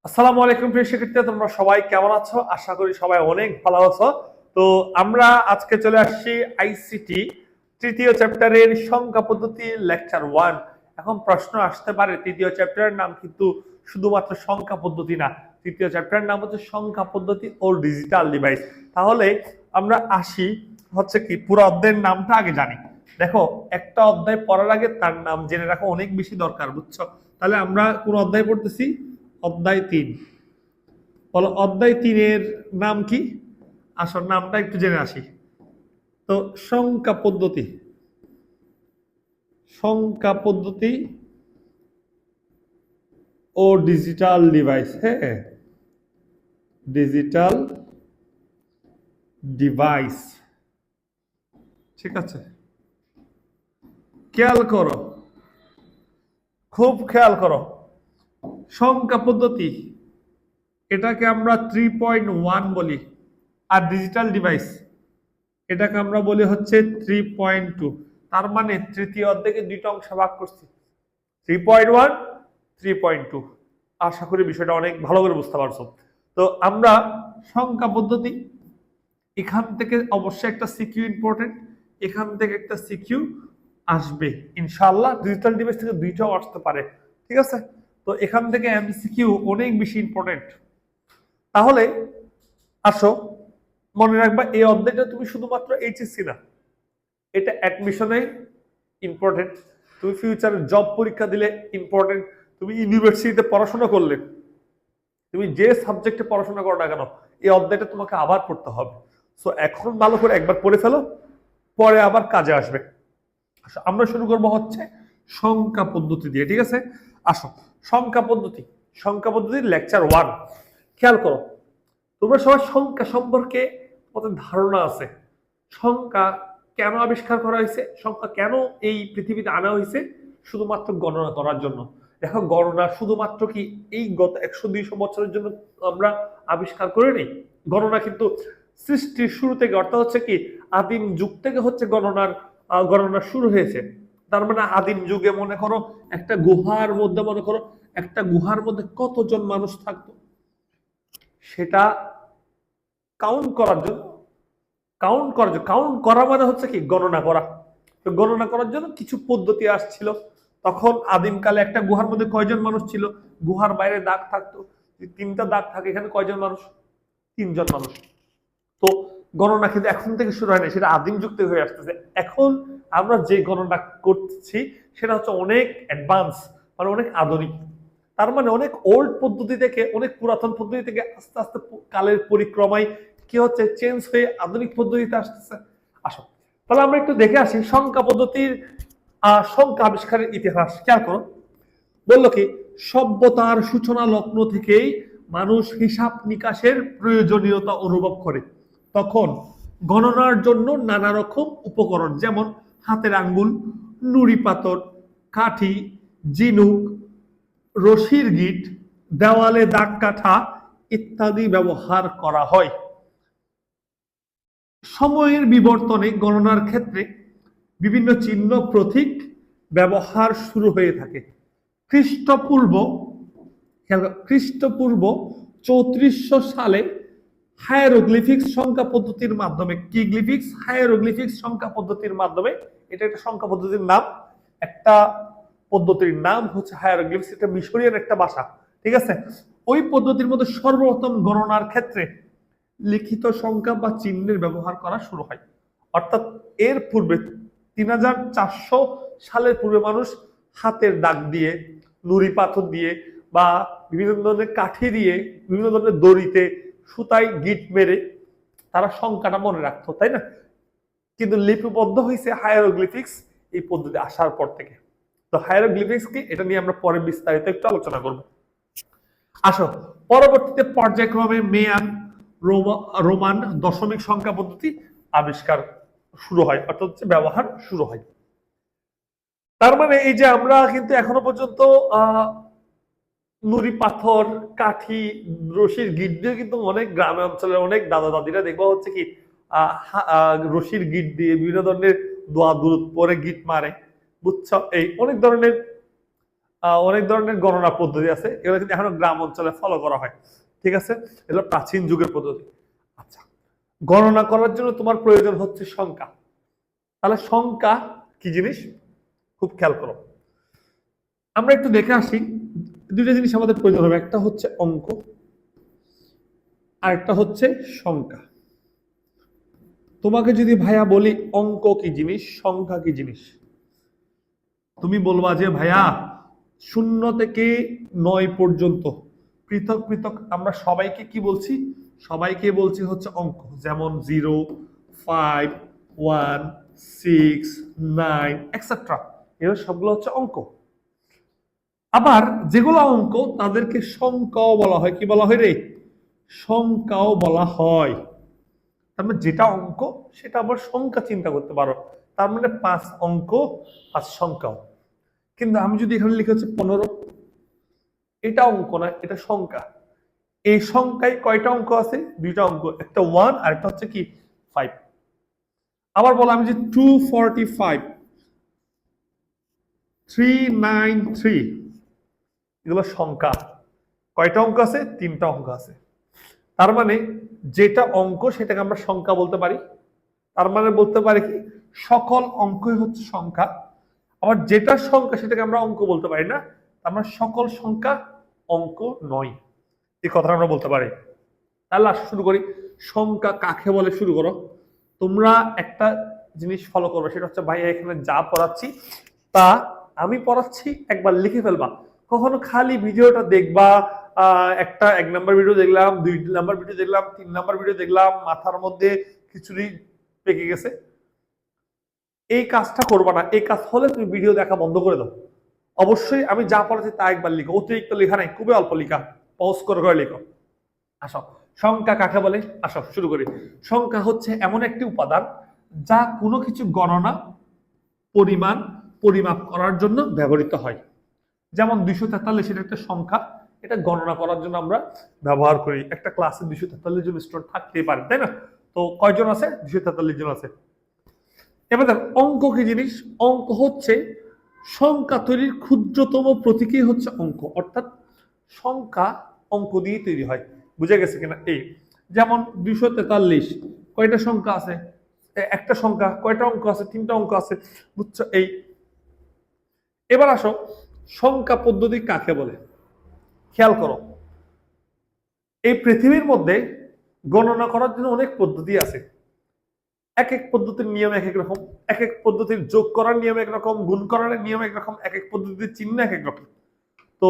আসসালামু আলাইকুম প্রিয় শিক্ষার্থীরা, তোমরা সবাই কেমন আছো? আশা করি সবাই অনেক ভালো আছো। তো আমরা আজকে চলে আসছি আইসিটি তৃতীয় চ্যাপ্টারের সংখ্যা পদ্ধতি লেকচার 1। এখন প্রশ্ন আসতে পারে, তৃতীয় চ্যাপ্টারের নাম কিন্তু শুধুমাত্র সংখ্যা পদ্ধতি না, তৃতীয় চ্যাপ্টারের নাম হচ্ছে সংখ্যা পদ্ধতি ও ডিজিটাল ডিভাইস। তাহলে আমরা আসি হচ্ছে কি, পুরো অধ্যায়ের নামটা আগে জানি। দেখো, একটা অধ্যায় পড়ার আগে তার নাম জেনে রাখা অনেক বেশি দরকার, বুঝছো? তাহলে আমরা কোন অধ্যায় পড়তেছি? অধ্যায় 3। বলো, অধ্যায় 3-এর নাম কি? আসল নামটা একটু জেনে আসি। তো সংখ্যা পদ্ধতি, সংখ্যা পদ্ধতি ও ডিজিটাল ডিভাইস। হ্যাঁ, ডিজিটাল ডিভাইস, ঠিক আছে। খেয়াল করো, খুব খেয়াল করো, সংখ্যা পদ্ধতি এটাকে আমরা 3.1 বলি, আর ডিজিটাল ডিভাইস এটাকে আমরা বলি হচ্ছে 3.2। তার মানে তৃতীয় অধ্যায়কে দুইটা অংশ ভাগ করছি, 3.1, 3.2। আশা করি বিষয়টা অনেক ভালো করে বুঝতে পারছো। তো আমরা সংখ্যা পদ্ধতি, এখান থেকে অবশ্যই একটা সিকিউ ইম্পর্টেন্ট, এখান থেকে একটা সিকিউ আসবে ইনশাআল্লাহ। ডিজিটাল ডিভাইস থেকে দুইটাও আসতে পারে, ঠিক আছে। তো এখান থেকে এমসিকিউ অনেক বেশি ইম্পর্টেন্ট। তাহলে আসো, মনে রাখবা এই অধ্যায়টা তুমি শুধুমাত্র এইচএসসি না, এটা অ্যাডমিশনে ইম্পর্টেন্ট, তুমি ফিউচারে জব পরীক্ষা দিলে ইম্পর্টেন্ট, তুমি ইউনিভার্সিটিতে পড়াশোনা করলে, তুমি যে সাবজেক্টে পড়াশোনা করো না কেন, এই অধ্যায়টা তোমাকে আবার পড়তে হবে। সো এখন ভালো করে একবার পড়ে ফেলো, পরে আবার কাজে আসবে। আসো, আমরা শুরু করবো হচ্ছে সংখ্যা পদ্ধতি দিয়ে, ঠিক আছে। আসো, সংখ্যা পদ্ধতি, সংখ্যা পদ্ধতির লেকচার 1। খেয়াল করো, তোমরা সবাই সংখ্যা সম্পর্কে তোমাদের ধারণা আছে। সংখ্যা কেন আবিষ্কার করা হয়েছে? সংখ্যা কেন এই পৃথিবীতে আনা হয়েছে? শুধুমাত্র গণনা করার জন্য। দেখো, গণনা শুধুমাত্র কি এই গত 100-200 বছরের জন্য আমরা আবিষ্কার করে নেই। গণনা কিন্তু সৃষ্টির শুরু থেকে, অর্থাৎ হচ্ছে কি আদিম যুগ থেকে হচ্ছে গণনা শুরু হয়েছে। তার মানে আদিম যুগে মনে করো একটা গুহার মধ্যে, মনে করো একটা গুহার মধ্যে কতজন মানুষ থাকতো, সেটা কাউন্ট করার জন্য, কাউন্ট করা মানে হচ্ছে কি গণনা করা। তো গণনা করার জন্য কিছু পদ্ধতি আসছিল। তখন আদিমকালে একটা গুহার মধ্যে কয়জন মানুষ ছিল? গুহার বাইরে দাগ থাকতো, 3টা দাগ থাকে, এখানে কয়জন মানুষ? 3জন মানুষ। তো গণনা কিন্তু এখন থেকে শুরু হয় না, সেটা আদিম যুগ থেকে হয়ে আসতেছে। এখন আমরা যে গণনা করছি সেটা হচ্ছে অনেক অ্যাডভান্স, মানে অনেক আধুনিক। তার মানে অনেক ওল্ড পদ্ধতি থেকে, অনেক পুরাতন পদ্ধতি থেকে আস্তে আস্তে কালের পরিক্রমায় কি হচ্ছে, চেঞ্জ হয়ে আধুনিক পদ্ধতিতে আসতেছে। আসো, তাহলে আমরা একটু দেখে আসি সংখ্যা পদ্ধতির সংখ্যা আবিষ্কারের ইতিহাস। খেয়াল করো, বললো কি সভ্যতার সূচনা লগ্ন থেকেই মানুষ হিসাব নিকাশের প্রয়োজনীয়তা অনুভব করে। তখন গণনার জন্য নানা রকম উপকরণ, যেমন হাতের আঙ্গুল, নুড়ি পাথর, কাঠি, ঝিনুক, রশির গিট, দেওয়ালে দাগ কাঠা ইত্যাদি ব্যবহার করা হয়। সময়ের বিবর্তনে গণনার ক্ষেত্রে বিভিন্ন চিহ্ন প্রতীক ব্যবহার শুরু হয়ে থাকে। খ্রিস্টপূর্ব খ্রিস্টপূর্ব 3400 সালে হায়ারোগ্লিফিক্স সংখ্যা পদ্ধতির মাধ্যমে, কি গ্লিফিক্স? হায়ারোগ্লিফিক্স সংখ্যা পদ্ধতির মাধ্যমে, এটা একটা সংখ্যা পদ্ধতির নাম, একটা পদ্ধতির নাম হচ্ছে হায়ারোগ্লিফিক্স, এটা মিশরীয় একটা ভাষা, ঠিক আছে। ওই পদ্ধতির মধ্যে সর্বপ্রথম গণনার ক্ষেত্রে লিখিত সংখ্যা বা চিহ্নের ব্যবহার করা শুরু হয়। অর্থাৎ এর পূর্বে 3400 সালের পূর্বে মানুষ হাতের দাগ দিয়ে, নুড়ি পাথর দিয়ে, বা বিভিন্ন ধরনের কাঠি দিয়ে, বিভিন্ন ধরনের দড়িতে, সুতায় গিট মেরে তারা সংখ্যাটা মনে রাখতো, তাই না? কিন্তু লিপিবদ্ধ হয়েছে হায়ারোগ্লিফিক্স এই পদ্ধতি আসার পর থেকে। তো হায়ারোগ্লিফিক্স কি, এটা নিয়ে আমরা পরে বিস্তারিত একটু আলোচনা করব। আসো, পরবর্তীতে পর্যায়ক্রমে মেয়ান, রোমান দশমিক সংখ্যা পদ্ধতি আবিষ্কার শুরু হয়, অর্থাৎ হচ্ছে ব্যবহার শুরু হয়। তার মানে এই যে আমরা কিন্তু এখনো পর্যন্ত নুড়ি পাথর, কাঠি, রশির গিট দিয়ে কিন্তু অনেক গ্রামে অঞ্চলের অনেক দাদা দাদিরা দেখবো হচ্ছে কি রশির গিট দিয়ে বিভিন্ন ধরনের দোয়া দূর পরে গিট মারে, বুঝছো? এই অনেক ধরনের অনেক ধরনের গণনা পদ্ধতি আছে, এগুলো কিন্তু এখনো গ্রাম অঞ্চলে ফলো করা হয়। ঠিক আছে, এগুলো প্রাচীন যুগের পদ্ধতি। আচ্ছা, গণনা করার জন্য তোমার প্রয়োজন হচ্ছে সংখ্যা। তাহলে সংখ্যা কি জিনিস খুব খেয়াল করো। আমরা একটু দেখে আসি, দুইটা জিনিস আমাদের প্রয়োজন হবে, একটা হচ্ছে অঙ্ক আর একটা হচ্ছে সংখ্যা। তোমাকে যদি ভাইয়া বলি অঙ্ক কি জিনিস, সংখ্যা কি জিনিস, তুমি বলবা যে ভাইয়া 0 থেকে 9 পর্যন্ত পৃথক পৃথক আমরা সবাইকে কি বলছি, সবাইকে বলছি হচ্ছে অঙ্ক। যেমন 0, 5, 1, 6, 9 এক্সেট্রা, এগুলো সবগুলো হচ্ছে অঙ্ক। আবার যেগুলো অঙ্ক তাদেরকে সংখ্যাও বলা হয়। কি বলা হয় রে? সংখ্যাও বলা হয়। তার মানে যেটা অঙ্ক সেটা আবার সংখ্যা চিন্তা করতে পারো। তার মানে 5 অঙ্ক 5 সংখ্যাও। কিন্তু আমি যদি এখানে লিখে হচ্ছে 15, এটা অঙ্ক না, এটা সংখ্যা। এই সংখ্যায় কয়টা অঙ্ক আছে? 2টা অঙ্ক, একটা 1 আর একটা হচ্ছে কি 5। আবার বলো আমি যে 245, 393, এগুলো সংখ্যা। কয়টা অঙ্ক আছে? 3টা অঙ্ক আছে। তার মানে যেটা অঙ্ক সেটাকে আমরা সংখ্যা বলতে পারি। তার মানে বলতে পারি কি সকল অঙ্কই হচ্ছে সংখ্যা। আবার যেটা সংখ্যা সেটাকে আমরা অঙ্ক বলতে পারি না, আমরা সকল সংখ্যা অঙ্ক নয়, এই কথাটা আমরা বলতে পারি। তাহলে আসো শুরু করি, সংখ্যা কাকে বলে শুরু করো। তোমরা একটা জিনিস ফলো করবে, সেটা হচ্ছে ভাই এখানে যা পড়াচ্ছি তা আমি পড়াচ্ছি একবার লিখে ফেলবা। কখনো খালি ভিডিওটা দেখবা, একটা 1 নাম্বার ভিডিও দেখলাম, 2 নাম্বার ভিডিও দেখলাম, 3 নাম্বার ভিডিও দেখলাম, মাথার মধ্যে খিচুড়ি পেকে গেছে, এই কাজটা করবা না। এই কাজ হলে তুমি ভিডিও দেখা বন্ধ করে দাও। অবশ্যই আমি যা পড়াচ্ছি তা একবার লিখো, অতিরিক্ত লেখা নাই, খুবই অল্প লেখা, পজ করে করে লিখো। আসো, সংখ্যা কাকে বলে? আসো শুরু করি। সংখ্যা হচ্ছে এমন একটি উপাদান যা কোনো কিছু গণনা, পরিমাণ, পরিমাপ করার জন্য ব্যবহৃত হয়। যেমন 243 এটা একটা সংখ্যা, এটা গণনা করার জন্য আমরা ব্যবহার করি। একটা ক্লাসে 243 জন স্টুডেন্ট থাকতেই পারে, তাই না? তো কয়জন আছে? 243 জন আছে। এবার দেখ অঙ্ক কি জিনিস। অঙ্ক হচ্ছে সংখ্যা তৈরির ক্ষুদ্রতম প্রতীকই হচ্ছে অঙ্ক। অর্থাৎ সংখ্যা অঙ্ক দিয়ে তৈরি হয়। বুঝে গেছে কিনা? এই যেমন 243 কয়টা সংখ্যা আছে? একটা সংখ্যা। কয়টা অঙ্ক আছে? 3টা অঙ্ক আছে। বুঝছো? এই এবার আসো, সংখ্যা পদ্ধতি কাকে বলে খেয়াল করো। এই পৃথিবীর মধ্যে গণনা করার জন্য অনেক পদ্ধতি আছে। এক এক পদ্ধতির নিয়ম এক এক রকম, এক এক পদ্ধতির যোগ করার নিয়ম একরকম, গুণ করার নিয়ম একরকম, এক এক পদ্ধতির চিহ্ন এক এক রকম। তো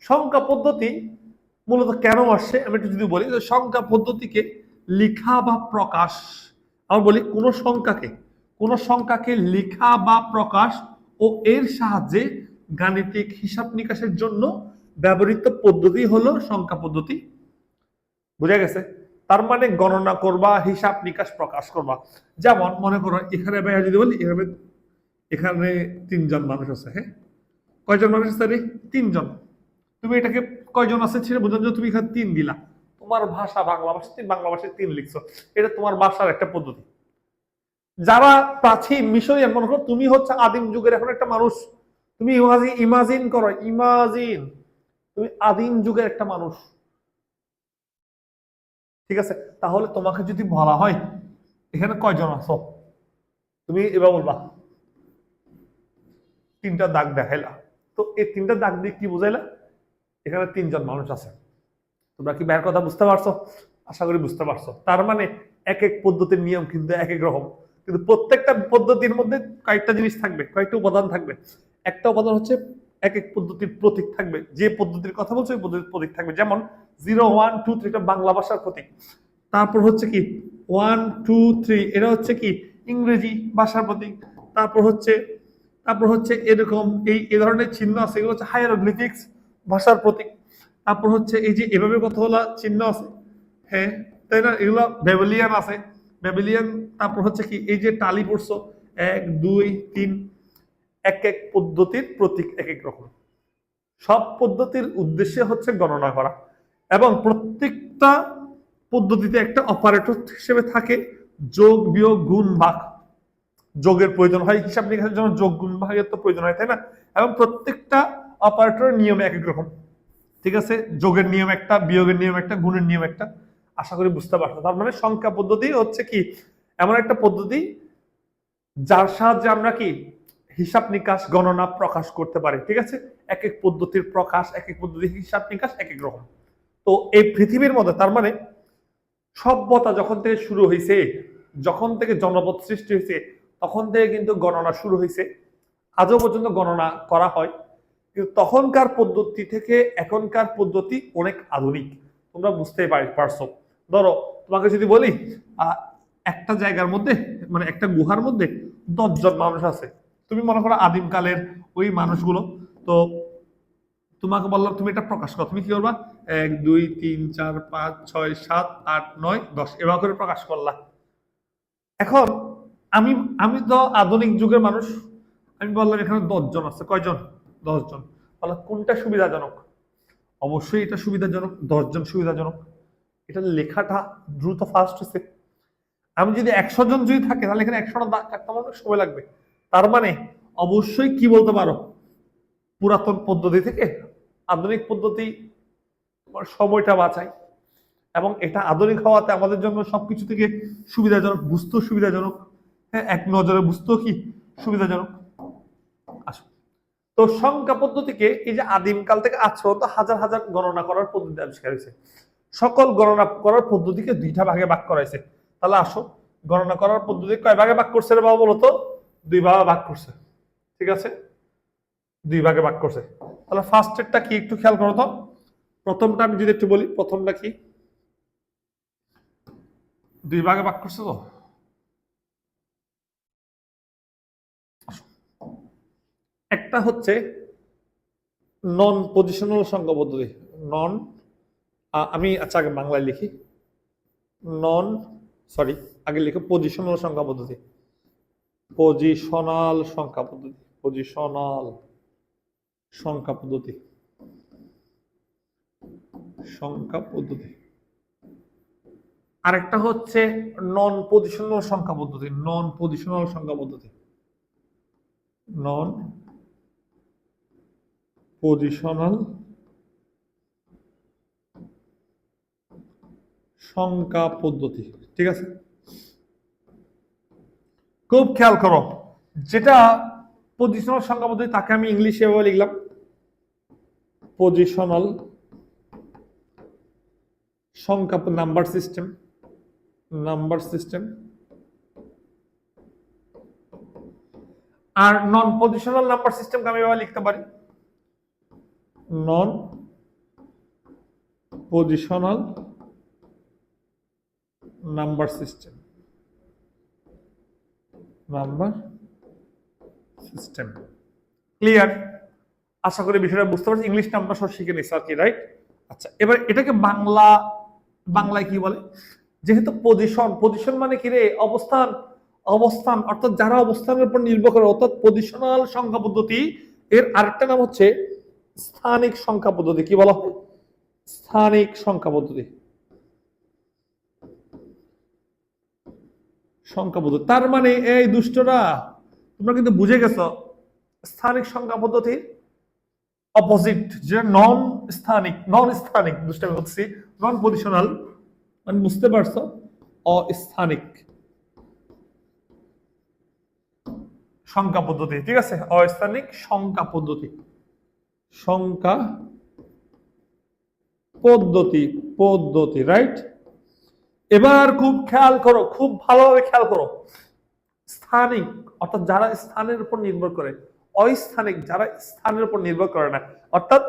সংখ্যা পদ্ধতি মূলত কেন আসছে আমি একটু যদি বলি, সংখ্যা পদ্ধতিকে লিখা বা প্রকাশ, আমরা বলি কোন সংখ্যাকে লিখা বা প্রকাশ ও এর সাহায্যে গাণিতিক হিসাব নিকাশের জন্য ব্যবহৃত পদ্ধতি হলো সংখ্যা পদ্ধতি। বুঝা গেছে? তার মানে গণনা করবা, হিসাব নিকাশ প্রকাশ করবা। যেমন মনে করো এখানে ভাইয়া যদি বলি এখানে 3জন মানুষ আছে। হ্যাঁ, কয়জন মানুষ আছে রে? 3জন। তুমি এটাকে কয়জন আছে ছেড়ে বোঝার জন্য তুমি এখানে 3 দিলা। তোমার ভাষা বাংলা ভাষা, বাংলা ভাষায় 3 লিখছো, এটা তোমার ভাষার একটা পদ্ধতি। যারা প্রাচীন মিশরীয়, মনে করো তুমি হচ্ছে আদিম যুগের এখন একটা মানুষ, তুমি ইমাজিন করো, তুমি আদিম যুগের একটা মানুষ। ঠিক আছে, তাহলে তোমাকে যদি বলা হয় এখানে কয়জন আছো, তুমি এবার বলবা 3টা দাগ দেখাইলা। তো এই 3টা দাগ দিয়ে কি বুঝাইলা? এখানে 3জন মানুষ আছে। তোমরা কি ব্যার কথা বুঝতে পারছো? আশা করি বুঝতে পারছো। তার মানে এক এক পদ্ধতির নিয়ম কিন্তু এক এক রকম, কিন্তু প্রত্যেকটা পদ্ধতির মধ্যে কয়েকটা জিনিস থাকবে, কয়েকটা উপাদান থাকবে। একটা উপাদান হচ্ছে এক এক পদ্ধতির প্রতীক থাকবে, যে পদ্ধতির কথা বলছো ওই পদ্ধতির প্রতীক থাকবে। যেমন 0, 1, 2, 3 এটা বাংলা ভাষার প্রতীক। তারপর হচ্ছে কি 1, 2, 3 এটা হচ্ছে কি ইংরেজি ভাষার প্রতীক। তারপর হচ্ছে এরকম এই ধরনের চিহ্ন আছে, এগুলো হচ্ছে হায়ারোগ্লিফিক্স ভাষার প্রতীক। তারপর হচ্ছে এই যে এভাবে কতগুলা চিহ্ন আছে, হ্যাঁ তাই না, এগুলো ব্যাবিলিয়ান আছে, ব্যাবিলিয়ান। তারপর হচ্ছে কি এই যে টালি পড়ছো 1, 2, 3, এক এক পদ্ধতির প্রতীক এক এক রকম। সব পদ্ধতির উদ্দেশ্য হচ্ছে গণনা করা, এবং প্রত্যেকটা পদ্ধতিতে একটা অপারেটর হিসেবে থাকে যোগ, বিয়োগ, গুণ, ভাগ। যোগের প্রয়োজন হয়, হিসাব নিকাশের জন্য যোগ, গুণ, ভাগের তো প্রয়োজন হয়, তাই না? এবং প্রত্যেকটা অপারেটরের নিয়ম এক এক রকম, ঠিক আছে? যোগের নিয়ম একটা, বিয়োগের নিয়ম একটা, গুণের নিয়ম একটা। আশা করি বুঝতে পারছো। তার মানে সংখ্যা পদ্ধতি হচ্ছে কি এমন একটা পদ্ধতি যার সাহায্যে আমরা কি হিসাব নিকাশ গণনা প্রকাশ করতে পারি, ঠিক আছে? এক এক পদ্ধতির প্রকাশ, এক এক পদ্ধতির হিসাব নিকাশ এক এক রকম। তো এই পৃথিবীর মধ্যে তার মানে সভ্যতা যখন থেকে শুরু হয়েছে, যখন থেকে জনপদ সৃষ্টি হয়েছে, তখন থেকে কিন্তু গণনা শুরু হয়েছে। আজও পর্যন্ত গণনা করা হয়, কিন্তু তখনকার পদ্ধতি থেকে এখনকার পদ্ধতি অনেক আধুনিক। তোমরা বুঝতেই পারছো। ধরো তোমাকে যদি বলি একটা জায়গার মধ্যে মানে একটা গুহার মধ্যে 10 জন মানুষ আছে, তুমি মনে করো আদিমকালের ওই মানুষগুলো। তো তোমাকে বললাম তুমি এটা প্রকাশ করো, তুমি কি করবা? 1 2 3 4 5 6 7 8 9 10 এভাবে করে প্রকাশ করলা। এখন আমি আমি তো আধুনিক যুগের মানুষ, আমি বললাম এখানে 10 জন আছে। কয়জন? 10 জন। বললাম কোনটা সুবিধাজনক? অবশ্যই এটা সুবিধাজনক, 10 জন সুবিধাজনক। এটা লেখাটা দ্রুত ফাস্ট হচ্ছে। আমি যদি 100 জন যদি থাকে তাহলে এখানে 100টা দাগ কাটতে আমার অনেক সময় লাগবে। তার মানে অবশ্যই কি বলতে পারো, পুরাতন পদ্ধতি থেকে আধুনিক পদ্ধতি সময়টা বাঁচায়, এবং এটা আধুনিক হওয়াতে আমাদের জন্য সবকিছু থেকে সুবিধাজনক, বুঝতেও সুবিধাজনক। হ্যাঁ, এক নজরে বুঝতেও কি সুবিধাজনক। আসো, তো সংখ্যা পদ্ধতিকে এই যে আদিমকাল থেকে আজ পর্যন্ত হাজার হাজার গণনা করার পদ্ধতি আবিষ্কার হয়েছে। সকল গণনা করার পদ্ধতিকে 2টা ভাগে ভাগ করা হয়েছে। তাহলে আসো, গণনা করার পদ্ধতি কয় ভাগে ভাগ করছে রে বাবা বলতো? 2 ভাগে ভাগ করছে, ঠিক আছে? 2 ভাগে ভাগ করছে। তাহলে ফার্স্টেরটা কি একটু খেয়াল করো তো। প্রথমটা আমি যদি একটু বলি, প্রথমটা কি 2 ভাগে ভাগ করছে তো। একটা হচ্ছে নন পজিশনাল সংখ্যা পদ্ধতি। নন আমি আচ্ছা আগে বাংলায় লিখি। নন সরি আগে লিখো পজিশনাল সংখ্যা পদ্ধতি। পজিশনাল সংখ্যা পদ্ধতি, পজিশনাল সংখ্যা পদ্ধতি, সংখ্যা পদ্ধতি। আরেকটা হচ্ছে নন পজিশনাল সংখ্যা পদ্ধতি, নন পজিশনাল সংখ্যা পদ্ধতি, নন পজিশনাল সংখ্যা পদ্ধতি, ঠিক আছে? খুব খেয়াল করো, যেটা পজিশনাল সংখ্যা পদ্ধতি তাকে আমি ইংলিশে এভাবে লিখলাম পজিশনাল সংখ্যা নাম্বার সিস্টেম, নাম্বার সিস্টেম। আর নন পজিশনাল নাম্বার সিস্টেমকে আমি এভাবে লিখতে পারি non positional number system, number system. Clear? আশা করি বিষয়টা বুঝতে পারছি। ইংলিশটা আমরা সব শিখে নিচ্ছি আর কি, রাইট? আচ্ছা, এবার এটাকে বাংলায় কি বলে? যেহেতু পজিশন, পজিশন মানে কি রে? অবস্থান, অবস্থান অর্থাৎ যারা অবস্থানের উপর নির্ভর করে, অর্থাৎ পজিশনাল সংখ্যা পদ্ধতি। এর আরেকটা নাম হচ্ছে স্থানিক সংখ্যা পদ্ধতি। কি বলা হয়? স্থানিক সংখ্যা পদ্ধতি, সংখ্যা পদ্ধতি। তার মানে এই দুষ্টরা তোমরা কিন্তু বুঝে গেছো, স্থানিক সংখ্যা পদ্ধতি অপোজিট যে নন স্থানিক, নন স্থানিক দুষ্টামি করছি, নন পজিশনাল মানে বুঝতে পারছো, অস্থানিক সংখ্যা পদ্ধতি, ঠিক আছে? অস্থানিক সংখ্যা পদ্ধতি, সংখ্যা পদ্ধতি, পদ্ধতি, রাইট? এবার খুব খেয়াল করো, খুব ভালোভাবে খেয়াল করো। স্থানিক অর্থাৎ যারা স্থানের উপর নির্ভর করে, অস্থানিক যারা স্থানের উপর নির্ভর করে না। অর্থাৎ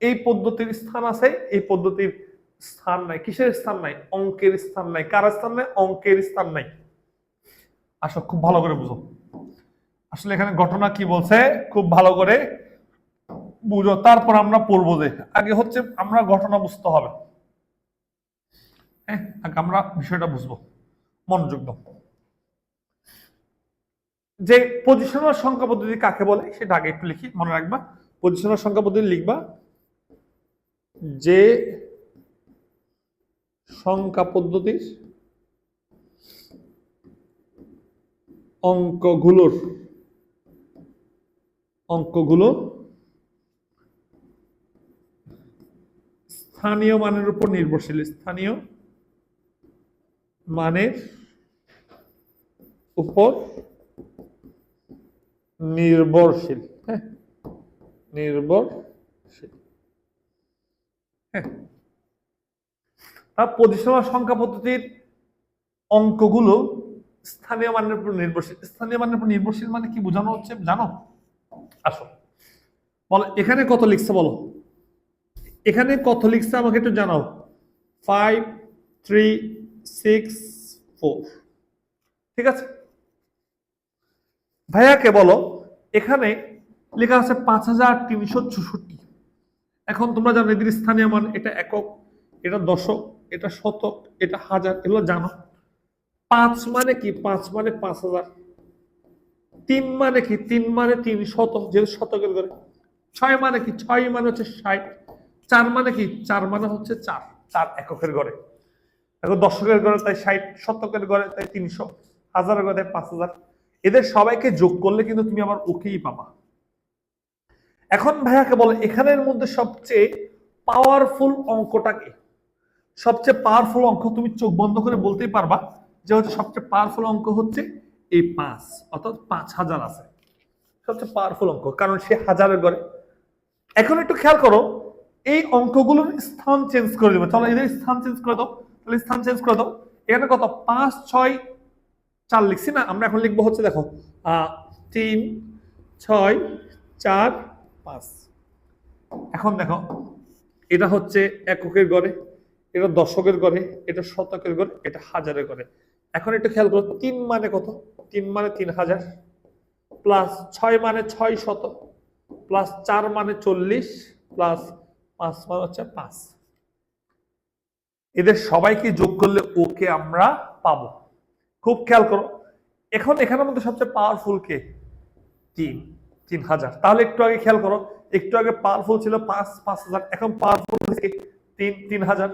এই পদ্ধতির স্থান আছে, এই পদ্ধতির স্থান নাই। কিসের স্থান নাই? অঙ্কের স্থান নাই। কার স্থান নাই? অঙ্কের স্থান নাই। আসো খুব ভালো করে বুঝো, আসলে এখানে ঘটনা কি বলছে খুব ভালো করে বুঝো, তারপর আমরা পড়বো। যে আগে হচ্ছে আমরা ঘটনা বুঝতে হবে, হ্যাঁ, আগে আমরা বিষয়টা বুঝবো। মনোযোগ দাও। যে পজিশনাল সংখ্যা পদ্ধতি কাকে বলে সেটা আগে একটু লিখি, মনে রাখবা। পজিশনাল সংখ্যা পদ্ধতি লিখবা যে সংখ্যা পদ্ধতির অঙ্কগুলো স্থানীয় মানের উপর নির্ভরশীল, স্থানীয় মানের উপর নির্ভরশীল। হ্যাঁ, নির্ভরশীল। হ্যাঁ, পজিশনাল সংখ্যা পদ্ধতির অঙ্কগুলো স্থানীয় মানের উপর নির্ভরশীল। স্থানীয় মানের উপর নির্ভরশীল মানে কি বোঝানো হচ্ছে জানো? আসো বলো, এখানে কত লিখছে বলো, এখানে কত লিখছে আমাকে একটু জানাও। 5 3 6 4, ঠিক আছে? ভাইয়াকে বলো এখানে লেখা আছে 5364। এখন তোমরা জানো এদের স্থানীয় মান, এটা একক, এটা দশক, এটা শতক, এটা হাজার, এগুলো জানো। 5 মানে কি? 5 মানে 5000। 3 মানে কি? 3 মানে 300, যেহেতু শতকের ঘরে। 6 মানে কি? 6 মানে হচ্ছে 60। 4 মানে কি? 4 মানে হচ্ছে 4, 4 এককের ঘরে। এখন দশকের ঘরে তাই 60, শতকের ঘরে তাই 300, হাজারের ঘরে তাই 5000। এদের সবাইকে যোগ করলে কিন্তু তুমি আবার ওকেই পাবা। এখন ভাইয়াকে বলো এখানের মধ্যে সবচেয়ে পাওয়ারফুল অঙ্কটা কি? সবচেয়ে পাওয়ারফুল অঙ্ক তুমি চোখ বন্ধ করে বলতেই পারবা যে হচ্ছে সবচেয়ে পাওয়ারফুল অঙ্ক হচ্ছে এই 5, অর্থাৎ 5000 আছে সবচেয়ে পাওয়ারফুল অঙ্ক, কারণ সে হাজারের ঘরে। এখন একটু খেয়াল করো, এই অঙ্কগুলোর স্থান চেঞ্জ করে দেবো। চলো এদের স্থান চেঞ্জ করে দাও, তাহলে স্থান চেঞ্জ করে দাও। এখানে কত? 5 6 4 লিখছি না, আমরা এখন লিখবো হচ্ছে দেখো 3 6 4 5। এখন দেখো এটা হচ্ছে এককের ঘরে, এটা দশকের ঘরে, এটা শতকের ঘরে, এটা হাজারের ঘরে। এখন একটু খেয়াল করো, 3 মানে কত? 3 মানে 3000, প্লাস 6 মানে 600, প্লাস 4 মানে 40, প্লাস 5 মানে হচ্ছে 5। এদের সবাইকে যোগ করলে ওকে আমরা পাবো। খুব খেয়াল করো, এখন এখানের মধ্যে সবচেয়ে পাওয়ারফুল কে? 3000। তাহলে একটু আগে খেয়াল করো, একটু আগে পাওয়ারফুল ছিল 5 5000, এখন পাওয়ারফুল হচ্ছে 3000।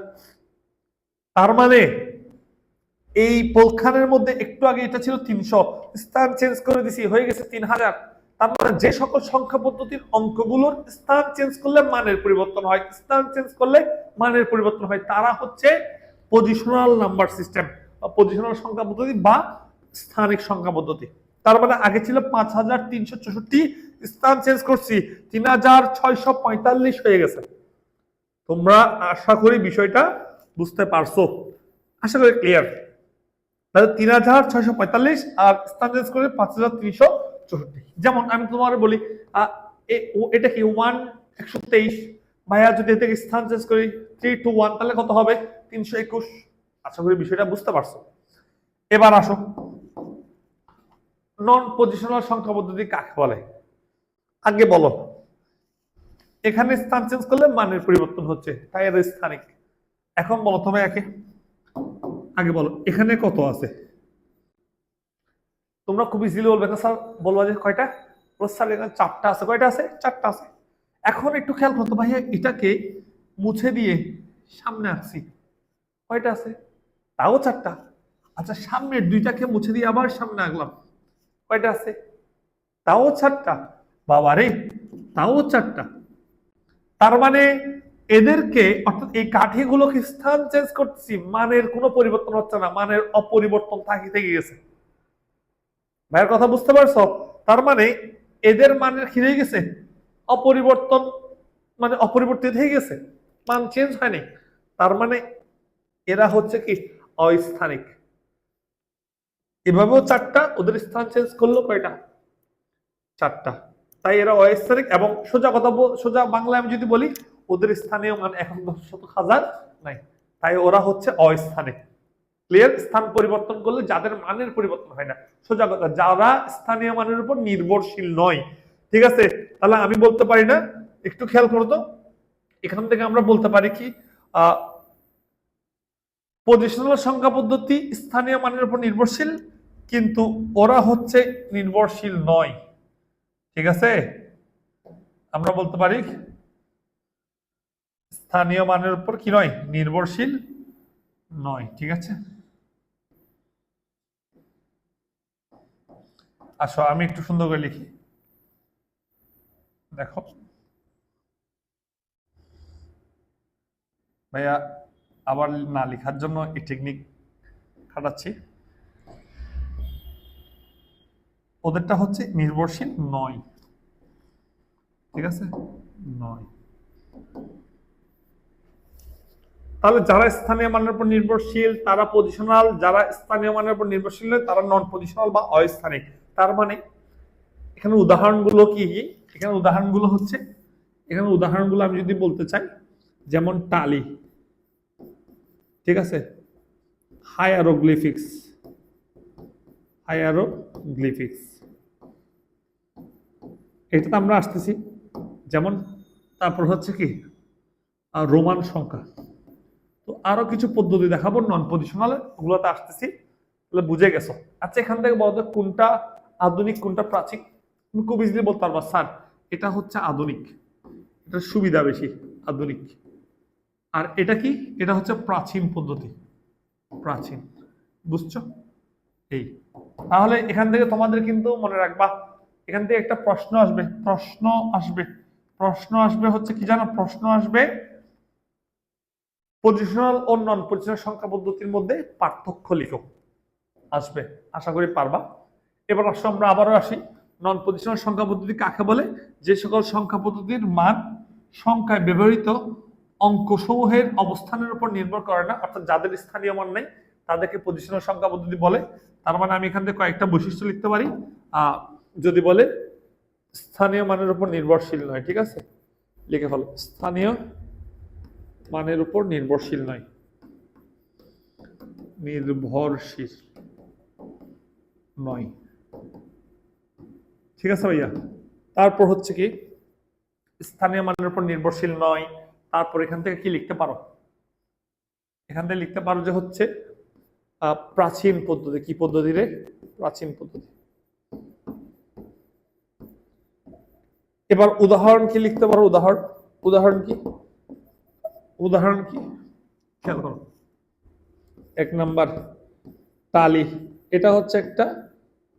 তার মানে এই পরীক্ষার মধ্যে একটু আগে এটা ছিল 300, স্থান চেঞ্জ করে দিছি, হয়ে গেছে 3000। তার মানে যে সকল সংখ্যা পদ্ধতির অঙ্কগুলোর স্থান চেঞ্জ করলে মানের পরিবর্তন হয়, স্থান চেঞ্জ করলে মানের পরিবর্তন হয়, তারা হচ্ছে পজিশনাল নাম্বার সিস্টেম বা পজিশনাল সংখ্যা পদ্ধতি বা স্থানিক সংখ্যা পদ্ধতি। তার মানে আগে ছিল 5364, স্থান চেঞ্জ করছি 3645 হয়ে গেছে। তোমরা আশা করি বিষয়টা বুঝতে পারছো, আশা করি ক্লিয়ার। তাহলে 3645 আর স্থান চেঞ্জ করে 5364। যেমন আমি তোমার বলি এটা কি 123, ভাইয়া যদি এ থেকে স্থান চেঞ্জ করি 3 to 1, তাহলে কত হবে? 321। আশা করি বিষয়টা বুঝতে পারছো। এবার আসো, নন পজিশনাল সংখ্যা পদ্ধতি কাকে বলে? আগে বলো, এখানে স্থান চেঞ্জ করলে মানের পরিবর্তন হচ্ছে, তাই এর স্থানিক। এখন বলো তুমি আগে বলো এখানে কত আছে? তোমরা খুব ইজিলি বলবে না স্যার, বলবো যে কয়টা? স্যার এখানে 4টা আছে। কয়টা আছে? 4টা আছে। এখন একটু খেয়াল করতো ভাইয়া, এটাকে মুছে দিয়ে সামনে আসছি, কয়টা আছে? তাও 4টা। আচ্ছা, সামনের 2টাকে মুছে দিয়ে আবার সামনে আগলাম, কয়টা আছে? তাও 4টা। বাবারে, তাও 4টা। তার মানে এদেরকে, অর্থাৎ এই কাঠিগুলোকে স্থান চেঞ্জ করতেছি, মানের কোনো পরিবর্তন হচ্ছে না, মানের অপরিবর্তন থেকে গেছে। ভাইয়ের কথা বুঝতে পারছো? তার মানে এদের মানের কি হয়ে গেছে? অপরিবর্তন, মানে অপরিবর্তিত হয়ে গেছে, মান চেঞ্জ হয়নি। তার মানে এরা হচ্ছে কি? অস্থানিক। এভাবেও 4টা, ওদের স্থান চেঞ্জ করলো কয়টা? 4টা। তাই এরা অস্থানিক। এবং সোজা কথা, সোজা বাংলায় আমি যদি বলি, ওদের স্থানীয় মান এখন 10,000 নাই, তাই ওরা হচ্ছে অস্থানিক। ক্লিয়ার? স্থান পরিবর্তন করলে যাদের মানের পরিবর্তন হয় না, সোজা কথা, যারা স্থানীয় মানের উপর নির্ভরশীল নয়। ঠিক আছে? তাহলে আমি বলতে পারি না, একটু খেয়াল করো তো, এখান থেকে আমরা বলতে পারি কি পজিশনাল সংখ্যা পদ্ধতি স্থানীয় মানের উপর নির্ভরশীল, কিন্তু ওরা হচ্ছে নির্ভরশীল নয়। ঠিক আছে? আমরা বলতে পারি স্থানীয় মানের উপর কি নয়? নির্ভরশীল নয়। ঠিক আছে? আসো আমি একটু সুন্দর করে লিখি, দেখো ভাইয়া আবার না লেখার জন্য এই টেকনিক খাটাচ্ছি। ওদেরটা হচ্ছে নির্ভরশীল নয়, ঠিক আছে, নয়। তাহলে যারা স্থানীয় মানের উপর নির্ভরশীল তারা পজিশনাল, যারা স্থানীয় মানের উপর নির্ভরশীল নয় তারা নন পজিশনাল বা অস্থানিক। তার মানে এখানে উদাহরণগুলো কি? এখানে উদাহরণগুলো হচ্ছে, এখানে উদাহরণগুলো আমি যদি বলতে চাই, যেমন টালি, ঠিক আছে, হায়ারোগ্লিফিক্স, হায়ারোগ্লিফিক্স, এটাতে আমরা আসতেছি। যেমন তারপর হচ্ছে কি রোমান সংখ্যা। তো আরো কিছু পদ্ধতি দেখাবো নন পজিশনাল, ওগুলোতে আসতেছি, তাহলে বুঝে গেছো। আচ্ছা এখান থেকে বলতো কোনটা আধুনিক কোনটা প্রাচীন? তুমি খুব ইজিলি বলতে পারবা স্যার এটা হচ্ছে আধুনিক, এটা সুবিধা বেশি, আধুনিক। আর এটা কি? এটা হচ্ছে প্রাচীন পদ্ধতি, প্রাচীন। বুঝছো? এই তাহলে এখান থেকে তোমাদের কিন্তু মনে রাখবা, এখান থেকে একটা প্রশ্ন আসবে, প্রশ্ন আসবে, প্রশ্ন আসবে হচ্ছে কি জানো? প্রশ্ন আসবে পজিশনাল ও নন পজিশনাল সংখ্যা পদ্ধতির মধ্যে পার্থক্য লিখো, আসবে, আশা করি পারবা। এবার আসো আমরা আবারও আসি, নন পজিশনাল সংখ্যা পদ্ধতি কাকে বলে? যে সকল সংখ্যা পদ্ধতির মান সংখ্যায় ব্যবহৃত অঙ্কসমূহের অবস্থানের উপর নির্ভর করে না, অর্থাৎ যাদের স্থানীয় মান নেই তাদেরকে পজিশনাল সংখ্যা পদ্ধতি বলে। তার মানে আমি এখান থেকে কয়েকটা বৈশিষ্ট্য লিখতে পারি। যদি বলে স্থানীয় মানের উপর নির্ভরশীল নয়, ঠিক আছে, লিখে ফেলো, স্থানীয় মানের উপর নির্ভরশীল নয়, নির্ভরশীল নয়, ঠিক আছে ভাইয়া। তারপর হচ্ছে কি স্থানীয় মানের উপর নির্ভরশীল নয়, তারপর এখান থেকে কি লিখতে পারো? এখান থেকে লিখতে পারো যে হচ্ছে প্রাচীন পদ্ধতি। কি পদ্ধতি রে? প্রাচীন পদ্ধতি। এবার উদাহরণ কি লিখতে পারো? উদাহরণ, উদাহরণ কি? উদাহরণ কি খেয়াল করো। এক নাম্বার টালি, এটা হচ্ছে একটা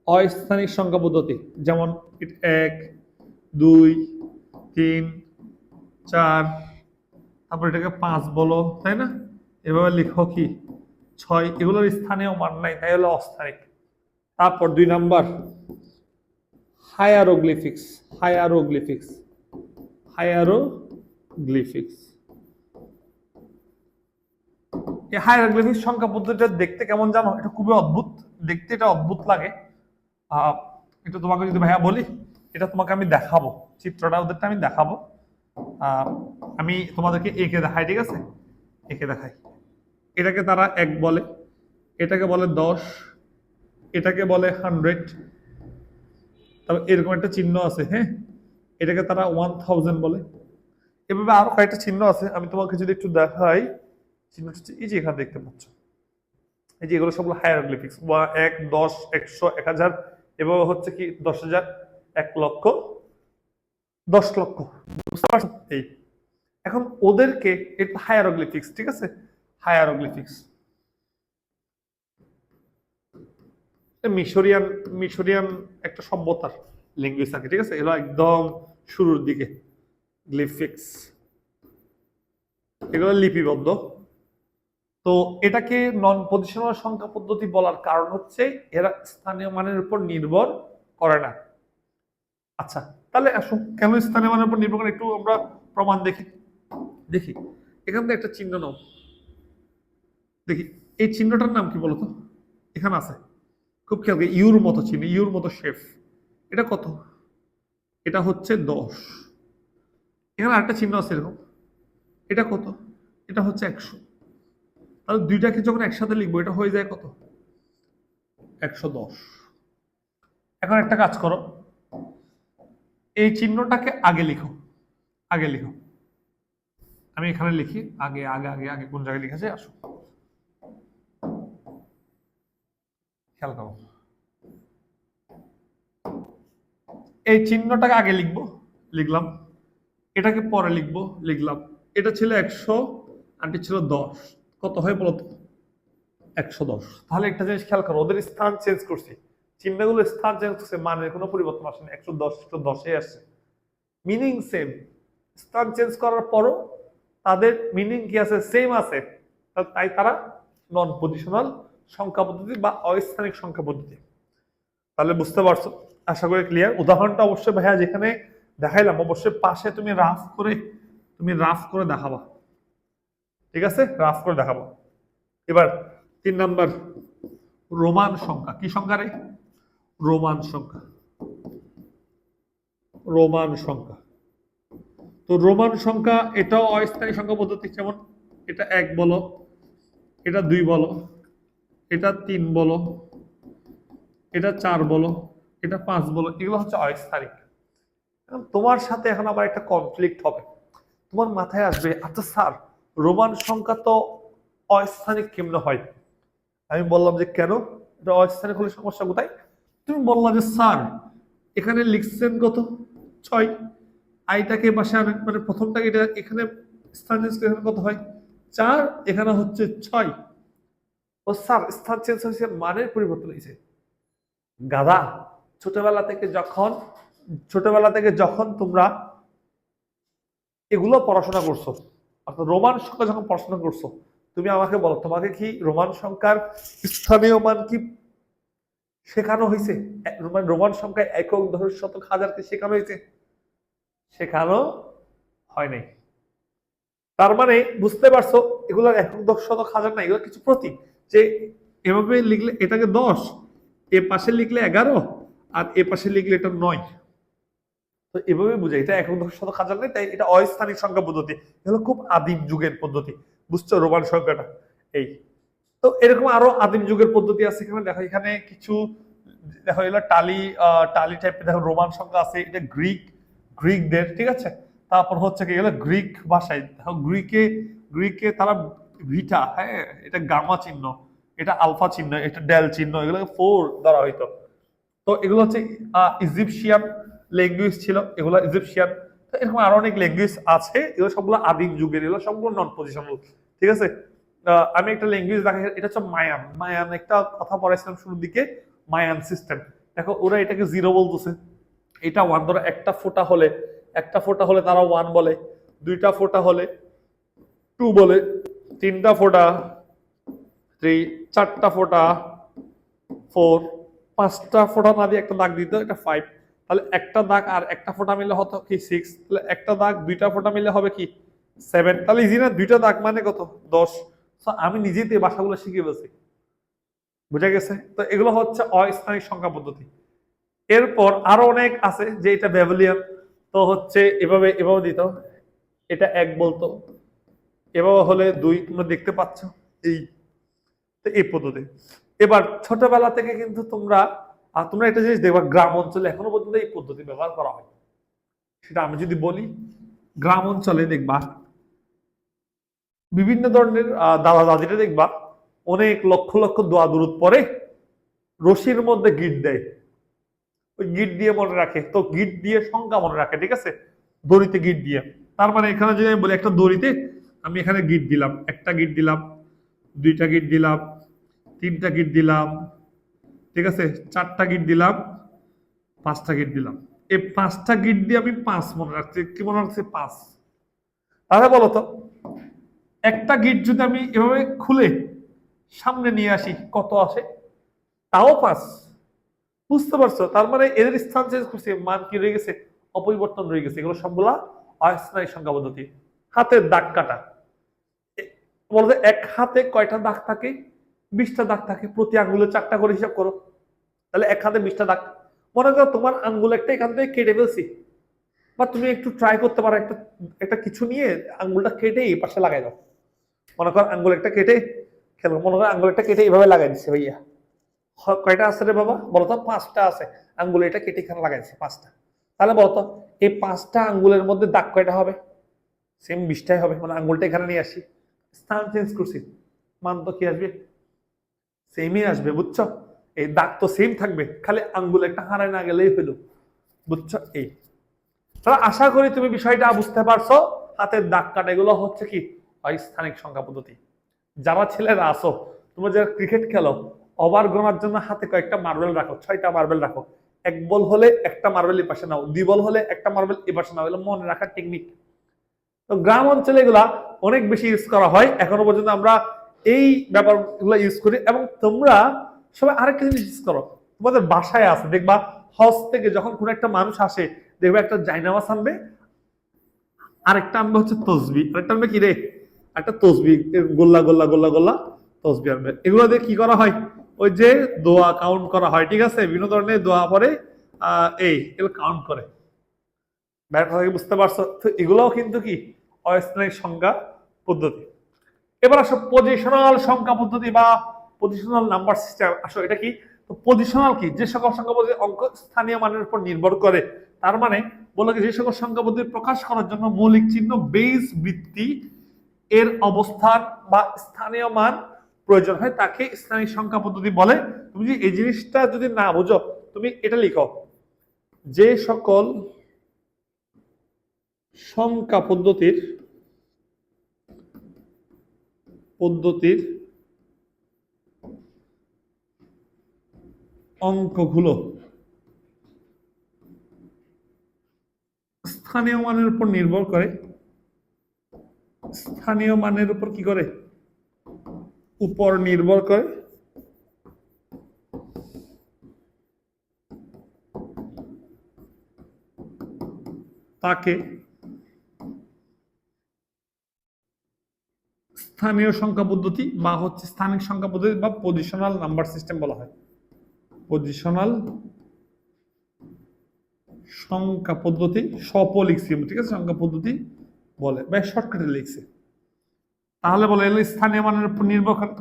অস্থানিক সংখ্যা পদ্ধতি। যেমন 1 2 3 4, তারপর এটাকে 5 বলো, তাই না? এভাবে লিখো কি 6, এগুলোর স্থানীয় মান নাই, তাই হলো অস্থানিক। তারপর 2 নাম্বার হায়ারোগ্লিফিক্স, হায়ারোগ্লিফিক্স, হায়ারোগ্লিফিক্স। এই হায়ারোগ্লিফিক্স সংখ্যা পদ্ধতিটা দেখতে কেমন জানো? এটা খুবই অদ্ভুত দেখতে, এটা অদ্ভুত লাগে। এটা তোমাকে যদি ভাইয়া বলি, এটা তোমাকে আমি দেখাবো, চিত্রটা ওদেরটা আমি দেখাবো। আমি তোমাদেরকে একে দেখাই, ঠিক আছে, একে দেখাই। এটাকে তারা 1 বলে, এটাকে বলে 10, এটাকে বলে 100, তবে এরকম একটা চিহ্ন আছে, হ্যাঁ, এটাকে তারা 1000 বলে। এভাবে আরো কয়েকটা চিহ্ন আছে, আমি তোমাকে যদি একটু দেখাই। চিহ্নটা হচ্ছে এই যে এখানে দেখতে পাচ্ছ, এই যে এগুলো সবগুলো হায়ারোগ্লিফিক্স, 1 10 100 1000, এভাবে হচ্ছে কি 10,000 1 লক্ষ 10 লক্ষ, বুঝতে পারছো? এই এখন ওদেরকে এটা হায়ারোগ্লিফিক্স, ঠিক আছে, হায়ারোগ্লিফিক্স মিশরিয়ান, মিশরিয়ান একটা সভ্যতার ল্যাঙ্গুয়েজ থাকে, ঠিক আছে, এগুলো একদম শুরুর দিকে গ্লিফিক্স, এগুলো লিপিবদ্ধ। তো এটাকে নন পজিশনাল সংখ্যা পদ্ধতি বলার কারণ হচ্ছে এরা স্থানীয় মানের উপর নির্ভর করে না। আচ্ছা তাহলে আসুন, কেন স্থানীয় মানের উপর নির্ভর করে একটু আমরা প্রমাণ দেখি। দেখি এখান থেকে একটা চিহ্ন নাও, দেখি এই চিহ্নটার নাম কি বলতো? এখানে আছে, খুব খেয়াল করে, ইউর মতো চিহ্ন, ইউর মতো শেফ। এটা কত? এটা হচ্ছে 10। এখানে আরেকটা চিহ্ন আছে এরকম, এটা কত? এটা হচ্ছে 100। তাহলে দুইটাকে যখন একসাথে লিখবো এটা হয়ে যায় কত? 110। এখন একটা কাজ করো, এই চিহ্নটাকে আগে লিখো, আগে লিখো। আমি এখানে লিখি আগে, আগে আগে আগে কোন জায়গায় লিখেছে আসো, খেয়াল করো। এই চিহ্নটাকে আগে লিখবো, লিখলাম। এটাকে পরে লিখবো, লিখলাম। এটা ছিল 100 আর এটা ছিল 10, কত হয় বলতো? 110। তাহলে একটা জিনিস খেয়াল করো, ওদের স্থান চেঞ্জ করছি, চিহ্নগুলো স্থান চেঞ্জ করছে, মানের কোনো পরিবর্তন আসেনি, 110 110 আসছে, মিনিং সেম। স্থান চেঞ্জ করার পরও তাদের মিনিং কি আছে, সেম আছে, তাই তারা নন পজিশনাল সংখ্যা পদ্ধতি বা অস্থানিক সংখ্যা পদ্ধতি। তাহলে বুঝতে পারছো, আশা করি ক্লিয়ার। উদাহরণটা অবশ্যই ভাইয়া যেখানে দেখাইলাম অবশ্যই পাশে তুমি রাফ করে দেখাবা, ঠিক আছে, রাফ করে দেখাবো। এবার 3 নাম্বার, রোমান সংখ্যা। কি সংখ্যা রে? রোমান সংখ্যা। রোমান সংখ্যা। তো রোমান সংখ্যা এটাও অস্থায়ী সংখ্যা পদ্ধতি। যেমন এটা 1 বলো, এটা 2 বলো, এটা 3 বলো, এটা 4 বলো, এটা 5 বলো, এগুলো হচ্ছে অস্থায়ী। তোমার সাথে এখন আবার একটা কনফ্লিক্ট হবে, তোমার মাথায় আসবে আচ্ছা স্যার রোমান সংখ্যা তো অস্থানিক কেমনে হয়? আমি বললাম যে কেন এটা অস্থানিক হলে সমস্যা কোথায়? তুমি বললা যে স্যার এখানে লিখছেন কত 6, আইটাকে পাশে আনেন, মানে প্রথমটাকে এটা এখানে স্থান চেঞ্জ করে এখানে কত হয় 4, এখানে হচ্ছে 6। ও স্যার স্থান চেঞ্জ হয়েছে, মানের পরিবর্তন হয়েছে। গাধা, ছোটবেলা থেকে যখন তোমরা এগুলো পড়াশোনা করছো, অর্থাৎ রোমান সংখ্যা যখন পড়াশোনা করছো, তুমি আমাকে বলো তোমাকে কি রোমান সংখ্যার স্থানীয় মান কি শেখানো হয়েছে? রোমান সংখ্যায় একক, দশক, শতক, হাজার কি শেখানো হয়েছে? শেখানো হয় নাই। তার মানে বুঝতে পারছো এগুলোর একক, দশক, শতক, হাজার না, এগুলো কিছু প্রতীক। যে এভাবে লিখলে এটাকে 10, এ পাশে লিখলে 11, আর এ পাশে লিখলে এটা 9। তো এভাবে বুঝাই এটা একক, দশক, শতক, হাজার নেই, তাই এটা অস্থানিক সংখ্যা পদ্ধতি। এগুলো খুব আদিম যুগের পদ্ধতি, বুঝছো রোমান সংখ্যাটা। এই তো এরকম আরো আদিম যুগের পদ্ধতি আছে। এখানে দেখো, এখানে কিছু দেখো এগুলো টালি টাইপের দেখো রোমান সংখ্যা আছে। এটা গ্রিকদের, ঠিক আছে। তারপর হচ্ছে কি এগুলো গ্রিক ভাষায় দেখো, গ্রিকে তারা ভিটা, হ্যাঁ, এটা গামা চিহ্ন, এটা আলফা চিহ্ন, এটা ডেল চিহ্ন, এগুলো 4 ধরা হইতো। তো এগুলো হচ্ছে ইজিপশিয়ান ল্যাঙ্গুয়েজ ছিল, এগুলো ইজিপশিয়ান। তো এরকম আরো অনেক ল্যাঙ্গুয়েজ আছে, এগুলো সবগুলো আদিম যুগের, এগুলো সবগুলো নন পজিশনাল, ঠিক আছে। আমি একটা ল্যাঙ্গুয়েজ দেখাই, এটা হচ্ছে মায়ান একটা কথা পড়াইছিলাম শুরুর দিকে, মায়ান সিস্টেম। দেখো ওরা এটাকে 0 বলতেছে, এটা 1। ধরো একটা ফোঁটা হলে তারা 1 বলে, 2টা ফোঁটা হলে 2 বলে, 3টা ফোঁটা 3, 4টা ফোঁটা 4, 5টা ফোঁটা না দিয়ে একটা দাগ দিত, এটা 5। তাহলে একটা দাগ আর একটা ফোঁটা মিলে হতো কি 6, তাহলে একটা দাগ 2টা ফোঁটা মিলে হবে কি 7। তাহলে ইজি না, 2টা দাগ মানে কত 10। আমি নিজেই তো এই ভাষাগুলো শিখে বলছি, বুঝা গেছে। তো এগুলো হচ্ছে অস্থায়ী সংখ্যা পদ্ধতি। এরপর আরো অনেক আছে, যে এটা ব্যাবিলিয়ান, তো হচ্ছে এভাবে দিত, এটা 1 বলতো, এভাবে হলে 2, তোমরা দেখতে পাচ্ছ এই, তো এই পদ্ধতি। এবার ছোটবেলা থেকে কিন্তু তোমরা একটা জিনিস দেখবা, গ্রাম অঞ্চলে এখনো পর্যন্ত এই পদ্ধতি ব্যবহার করা হয়। সেটা আমি যদি বলি, গ্রাম অঞ্চলে দেখবা বিভিন্ন ধরনের দাদা দাদিরা দেখবা অনেক লক্ষ লক্ষ দোয়া দুরুদ পরে রশির মধ্যে গিট দেয়, ওই গিট দিয়ে মনে রাখে। তো গিট দিয়ে সংখ্যা মনে রাখে, ঠিক আছে, দড়িতে গিট দিয়ে। তার মানে এখানে যদি আমি বলি একটা দড়িতে আমি এখানে গিট দিলাম, একটা গিট দিলাম, 2টা গিট দিলাম, 3টা গিট দিলাম, ঠিক আছে, 4টা গিট দিলাম, 5টা গিট দিলাম। এই 5টা গিট দিয়ে আমি 5 মনে রাখছি। কি মনে রাখছি? 5। তাহলে বলো তো একটা গিট যদি আমি এভাবে খুলে সামনে নিয়ে আসি কত আসে? তাও 5। বুঝতে পারছো? তার মানে এদের স্থান চেঞ্জ করছে, মান কি রয়ে গেছে? অপরিবর্তন রয়ে গেছে। এগুলো সবগুলা অস্থায়ী সংখ্যা পদ্ধতি। হাতের দাগ কাটা, বলতে এক হাতে কয়টা দাগ থাকে? 20টা দাগ থাকে, প্রতি আঙ্গুলে 4টা করে হিসাব করো, তাহলে এক হাতে 20টা দাগ। মনে করো তোমার আঙ্গুল একটা এখান থেকে কেটে ফেলছি, বা তুমি একটু ট্রাই করতে পারো, একটা কিছু নিয়ে আঙ্গুলটা কেটে এই পাশে লাগাই দাও। মনে করো আঙ্গুল একটা কেটে, খেলো, মনে করো আঙ্গুল একটা কেটে এইভাবে লাগাই দিচ্ছে ভাইয়া, কয়টা আছে রে বাবা? বলতো 5টা আছে। আঙ্গুল এটা কেটে এখানে লাগাই দিচ্ছে 5টা। তাহলে বলতো এই 5টা আঙ্গুলের মধ্যে দাগ কয়টা হবে? সেম 20টাই হবে। মানে আঙ্গুলটা এখানে নিয়ে আসি, স্থান চেঞ্জ করছি, মান তো কি আসবে? সেমই আসবে, বুঝছো? এই দাগ তো সেম থাকবে, খালি আঙ্গুল একটা হারায় না গেলেই হইলো, বুঝছো? এই তাহলে আশা করি তুমি বিষয়টা বুঝতে পারছো। হাতের দাগ কাটা এগুলো হচ্ছে কি অস্থানিক সংখ্যা পদ্ধতি। যারা ছেলেরা আসো, তোমরা যারা ক্রিকেট খেলো, ওভার গোনার জন্য হাতে কয়েকটা মার্বেল রাখো, 6টা মার্বেল রাখো। 1 বল হলে একটা মার্বেল এই পাশে নাও, 2 বল হলে একটা মার্বেল এই পাশে নাও, এগুলো মনে রাখার টেকনিক। তো গ্রাম অঞ্চলে এগুলা অনেক বেশি ইউজ করা হয়, এখনো পর্যন্ত আমরা এই ব্যাপারগুলো ইউজ করি। এবং তোমরা সবাই আরেকটা জিনিস ইউজ করো, তোমাদের বাসায় আছে দেখবা, হজ থেকে যখন কোন একটা মানুষ আসে দেখবে একটা জায়নামাজ আনবে, আরেকটা আনবে হচ্ছে তসবি, আরেকটা আনবে কি রে, একটা তসবি, গোল্লা গোল্লা গোল্লা গোল্লা তসবি আনবে। এগুলো দিয়ে কি করা হয়, ওই যে দোয়া কাউন্ট করা হয়, ঠিক আছে, বিভিন্ন ধরনের দোয়া পরে এগুলো কাউন্ট করে। বুঝতে পারছো? তো এগুলোও কিন্তু কি অস্থানিক সংখ্যা পদ্ধতি। এবার আসো পজিশনাল সংখ্যা পদ্ধতি বা পজিশনাল নাম্বার সিস্টেম। আসো এটা কি? তো পজিশনাল কি, যে সকল সংখ্যা পদ্ধতি অঙ্ক স্থানীয় মানের উপর নির্ভর করে। তার মানে বলো কি, যে সকল সংখ্যা পদ্ধতি প্রকাশ করার জন্য মৌলিক চিহ্ন বেস বৃত্তি এর অবস্থান বা স্থানীয় মান প্রয়োজন হয় তাকে স্থানিক সংখ্যা পদ্ধতি বলে। তুমি যদি এই জিনিসটা যদি না বুঝো, তুমি এটা লিখো, যে সকল সংখ্যা পদ্ধতির অঙ্কগুলো স্থানীয় মানের উপর নির্ভর করে, স্থানীয় মানের উপর কি করে, উপর নির্ভর করে, তাকে স্থানীয় সংখ্যা পদ্ধতি বা হচ্ছে স্থানিক সংখ্যা পদ্ধতি বা পজিশনাল নাম্বার সিস্টেম বলা হয়। পজিশনাল সংখ্যা পদ্ধতি, সপ লিখছি, ঠিক আছে, সংখ্যা পদ্ধতি বলে, বা শর্টকাটে লিখছি। তাহলে বলে স্থানীয় মানের উপর নির্ভর করে,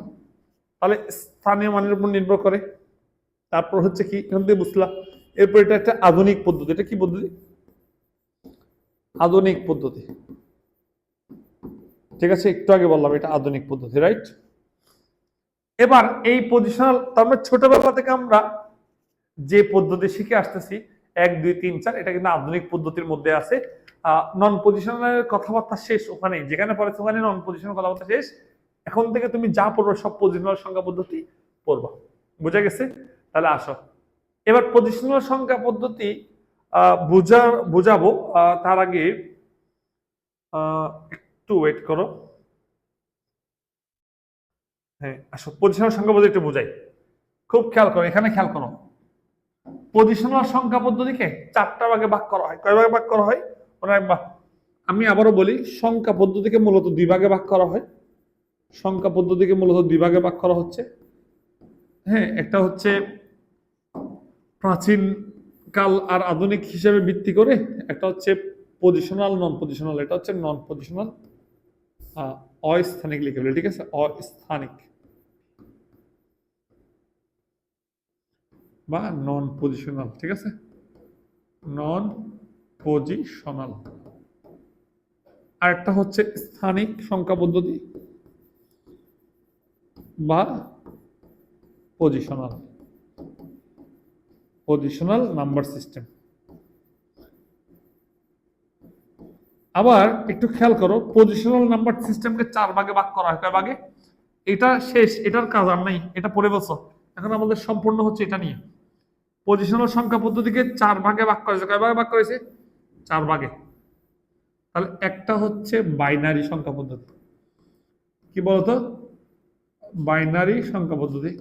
তাহলে স্থানীয় মানের উপর নির্ভর করে। তারপর হচ্ছে কি, এখান থেকে বুঝলাম। এরপর এটা একটা আধুনিক পদ্ধতি। এটা কি পদ্ধতি? আধুনিক পদ্ধতি, ঠিক আছে, একটু আগে বললাম এটা আধুনিক পদ্ধতি, রাইট। এবার এই পজিশনাল, তার মানে ছোটবেলা থেকে আমরা যে পদ্ধতি শিখে আসতেছি 1 2 3 4, এটা কিন্তু আধুনিক পদ্ধতির মধ্যে আছে। নন পজিশনালের কথাবার্তা শেষ ওখানে, যেখানে পড়েছে ওখানে নন পজিশনাল কথাবার্তা শেষ। এখন থেকে তুমি যা পড়বে সব পজিশনাল সংখ্যা পদ্ধতি পড়বা, বুঝা গেছে? তাহলে আসো এবার পজিশনাল সংখ্যা পদ্ধতি বুঝাবো। তার আগে একটু ওয়েট করো। হ্যাঁ আসো, পজিশনাল সংখ্যা পদ্ধতি একটু বুঝাই, খুব খেয়াল করো, এখানে খেয়াল করো। পজিশনাল সংখ্যা পদ্ধতিকে 4টা ভাগে ভাগ করা হয়। কয় ভাগে ভাগ করা হয়? আমি আবারও বলি, সংখ্যা পদ্ধতিকে মূলত 2 ভাগে ভাগ করা হয়। সংখ্যা পদ্ধতিকে মূলত 2 ভাগে ভাগ করা হচ্ছে। হ্যাঁ, একটা হচ্ছে প্রাচীন কাল আর আধুনিক হিসেবে ভিত্তি করে, একটা হচ্ছে পজিশনাল নন পজিশনাল। এটা হচ্ছে নন পজিশনাল, অস্থানিক লিখে, ঠিক আছে, অস্থানিক বা নন পজিশনাল, ঠিক আছে, নন পজিশনাল। আর একটা হচ্ছে স্থানিক সংখ্যা পদ্ধতি বা পজিশনাল নাম্বার সিস্টেম। আবার একটু খেয়াল করো, পজিশনাল নাম্বার সিস্টেমকে 4 ভাগে ভাগ করা হয়। কয় ভাগে? এটা শেষ, এটার কাজ আর নাই, এটা পড়ে বসো। এখন আমাদের সম্পূর্ণ হচ্ছে এটা নিয়ে। পজিশনাল সংখ্যা পদ্ধতিকে 4 ভাগে ভাগ করেছে। কয় ভাগে ভাগ করেছে? 4 ভাগে। তাহলে একটা হচ্ছে বাইনারি সংখ্যা পদ্ধতি। কি বলতো? বাইনারি সংখ্যা পদ্ধতি।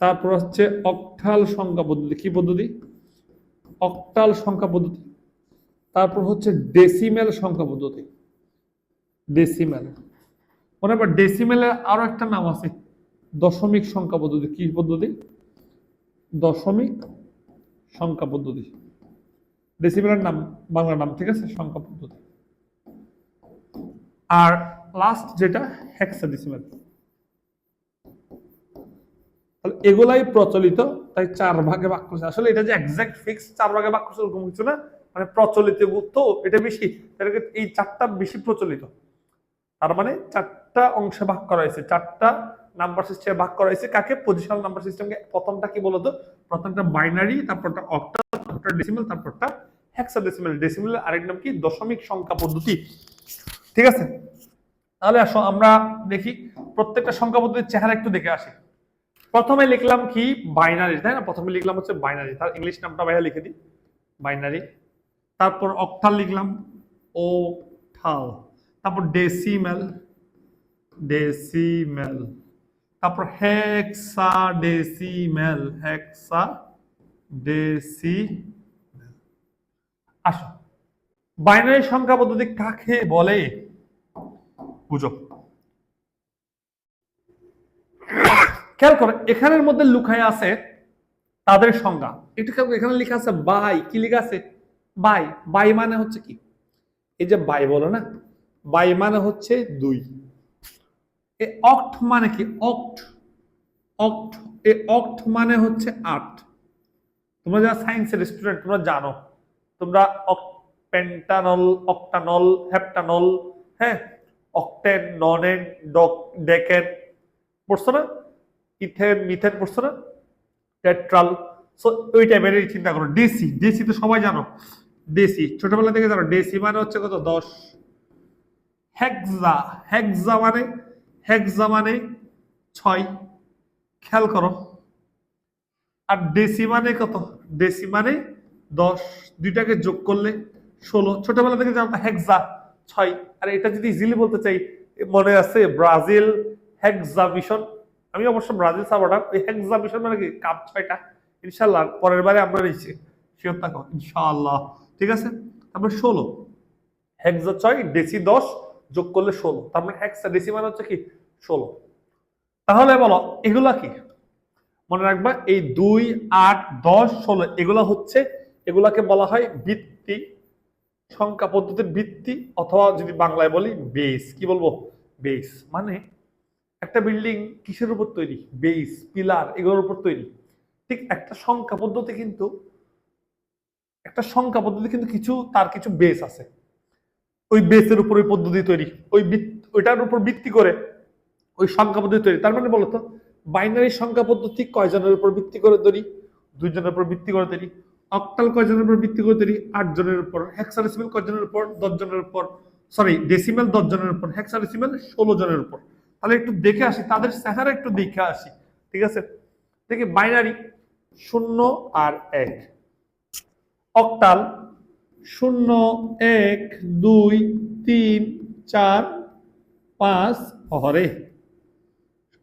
তারপর হচ্ছে অক্টাল সংখ্যা পদ্ধতি। কি পদ্ধতি? অক্টাল সংখ্যা পদ্ধতি। তারপর হচ্ছে ডেসিমেল সংখ্যা পদ্ধতি। ডেসিমেল, মনে হয় ডেসিমেলের আরো একটা নাম আছে, দশমিক সংখ্যা পদ্ধতি। কি পদ্ধতি? দশমিক সংখ্যা পদ্ধতি। ডেসিমেলের নাম, বাংলা নাম, ঠিক আছে, সংখ্যা পদ্ধতি। আর লাস্ট যেটা হেক্সাডেসিমেল। তাহলে এগুলাই প্রচলিত, তাই 4 ভাগে ভাগ করছে। আসলে এটা যে এক্সাক্ট ফিক্স 4 ভাগে ভাগ করছে ওরকম কিছু না, মানে প্রচলিত তো এটা বেশি, এই 4টা বেশি প্রচলিত। তার মানে 4টা অংশে ভাগ করা হয়েছে, 4টা নাম্বার সিস্টেমে ভাগ করা হয়েছে। কাকে? পজিশনাল নাম্বার সিস্টেমকে। প্রথমটা কি বলতো? প্রথমটা বাইনারি, তারপরটা অক্টাল, তারপরটা ডেসিমেল, তারপরটা হেক্সাডেসিমেল। ডেসিমেলের আরেক নাম কি? দশমিক সংখ্যা পদ্ধতি, ঠিক আছে। তাহলে আসো আমরা দেখি প্রত্যেকটা সংখ্যা পদ্ধতির চেহারা একটু দেখে আসি। প্রথমে লিখলাম কি? বাইনারি, তাই না? প্রথমে লিখলাম হচ্ছে বাইনারি, তার ইংলিশ নামটা ভাইয়া লিখে দিই, বাইনারি। তারপর অক্টাল লিখলাম, ও অক্টাল, তারপর ডেসিমেল, ডেসিমেল, তারপর হেক্সাডেসিমেল, হেক্সাডেসিমেল। আসো, বাইনারি সংখ্যা পদ্ধতি কাকে বলে বুঝো। খেয়াল করো, এখানের মধ্যে লুকায় আছে তাদের সংজ্ঞা। এটা এখানে লেখা আছে বাই, কি লেখা আছে বাই। বাই মানে হচ্ছে কি, এই যে বাই বলো না, বাই মানে হচ্ছে 2। এই অক্ট মানে কি, অক্ট, অক্ট, এই অক্ট মানে হচ্ছে 8। তোমরা যারা সায়েন্সের স্টুডেন্ট তোমরা জানো, তোমরা পেন্টানল, অক্টানল, হেপ্টানল, হ্যাঁ, অক্টেন, ননেন, ডেকেন পড়ছো না, ইথেন, মিথেন পড়ছো না, টেট্রাল। সো ওই টাইপের চিন্তা করো। ডেসি, ডেসি তো সবাই জানো, ডেসি ছোটবেলা থেকে জানো, ডেসি মানে হচ্ছে কত, 10। হেক্সা, হেক্সা মানে, হেক্সা মানে 6। খেয়াল করো। আর ডেসি মানে কত, ডেসি মানে 10, দুইটাকে যোগ করলে 16। ছোটবেলা থেকে জানতো হেক্সা 6। আর এটা যদি ইজিলি বলতে চাই, মনে আছে ব্রাজিল হেক্সাবিশন, আমি অবশ্য ব্রাজিল সাপোর্টার। ওই হেক্সাবিশন মানে কি, কাপ 6টা। ইনশাআল্লাহ পরের বারে আমরা নিচ্ছি, শিওর থাকো ইনশাআল্লাহ, ঠিক আছে। তারপর 16, হেক্সা 6, ডেসি 10, যোগ করলে 16, তার মানে হেক্সা ডেসি মানে হচ্ছে কি 16। তাহলে বলো এগুলা কি, মনে রাখবা এই 2, 8, 10, 16 এগুলা হচ্ছে, এগুলাকে বলা হয় ভিত্তি, সংখ্যা পদ্ধতির ভিত্তি, অথবা যদি বাংলায় বলি বেস। কি বলবো, বেস। মানে একটা বিল্ডিং কিসের উপর তৈরি, বেস, পিলার, এগুলোর উপর তৈরি। ঠিক একটা সংখ্যা পদ্ধতি কিন্তু, একটা সংখ্যা পদ্ধতি কিন্তু কিছু, তার কিছু বেস আছে, ওই বেসের উপর ওই পদ্ধতি তৈরি, ওইটার উপর ভিত্তি করে ওই সংখ্যা পদ্ধতি তৈরি। তার মানে বলতো বাইনারি সংখ্যা পদ্ধতি কয়জনের উপর ভিত্তি করে তৈরি, 2 জনের উপর ভিত্তি করে তৈরি। অক্টাল কয়জনের উপর ভিত্তি করে তৈরি, 8 জনের উপর। হেক্সাডেসিমেল কয়জনের উপর, 10 জনের উপর। সরি, ডেসিমেল 10 জনের উপর, হেক্সাডেসিমেল 16 জনের উপর। তাহলে একটু দেখে আসি তাদের চেহারা, একটু দেখে আসি, ঠিক আছে। দেখি বাইনারি 0 আর 1, অক্টাল 0, 1, 2, 3, 4, 5। হরে,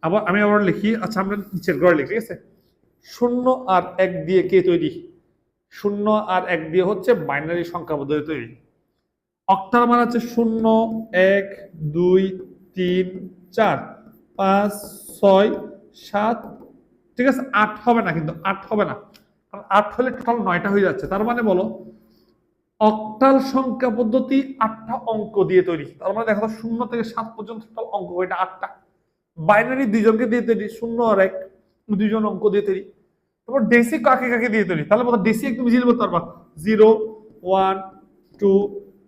আবার আমি আবার লিখি, আচ্ছা আমরা নিচের ঘরে লিখি, ঠিক আছে। 0 আর 1 দিয়ে কে তৈরি, 0 আর 1 দিয়ে হচ্ছে বাইনারি সংখ্যা পদ্ধতি তৈরি। অক্টাল মানে হচ্ছে 0, 1, 2, 3, 4, 5, 6, 7, ঠিক আছে। 8 হবে না, কিন্তু 8 হবে না, কারণ 8 হলে টোটাল 9টা হয়ে যাচ্ছে। তার মানে বলো অক্টাল সংখ্যা পদ্ধতি 8টা অঙ্ক দিয়ে তৈরি। তার মানে দেখো 0 থেকে 7 পর্যন্ত টোটাল অঙ্ক, এটা 8টা। বাইনারি 2 জনকে দিয়ে তৈরি, 0 আর 1, 2 জন অঙ্ক দিয়ে তৈরি। তারপর ডেসি কাকে কাকে দিয়ে তৈরি, তাহলে বলো ডেসি একদম ইজিলি বলতে পারবা, 0, 1, 2,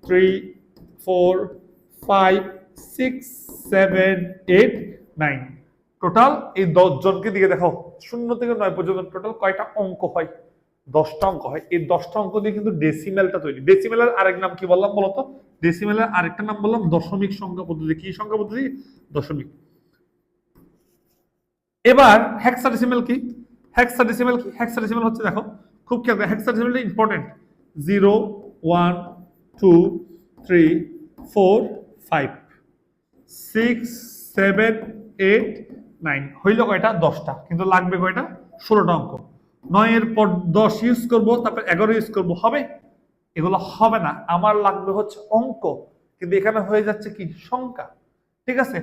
3, 4, 5, 6, 7, 8, 9। টোটাল এই 10 জনকে দিয়ে দেখো 0 থেকে 9 পর্যন্ত টোটাল কয়টা অঙ্ক হয়, 10টা অঙ্ক হয়। এই 10টা অঙ্ক দিয়ে কিন্তু ডেসিমেলটা তৈরি। ডেসিমেলের আরেক নাম কি বললাম বলতো, ডেসিমেলের আরেকটা নাম বললাম দশমিক সংখ্যা পদ্ধতি। কি সংখ্যা পদ্ধতি, দশমিক। এবার হেক্সাডেসিমেল কি, হেক্সাডেসিমেল কি, হেক্সাডেসিমেল হচ্ছে দেখো খুব খেয়াল করে, হেক্সাডেসিমেলটা ইম্পর্টেন্ট। 0, 1, 2, 3, 4, 5, 6, 7, 8, 9 হইল কয়টা, 10টা, কিন্তু লাগবে কয়টা, 16টা অঙ্ক। 9 এর পর 10 ইউজ করব, তারপর 11 ইউজ করব, হবে? এগুলো হবে না, আমার লাগবে হচ্ছে অঙ্ক, কিন্তু এখানে হয়ে যাচ্ছে কি সংখ্যা, ঠিক আছে।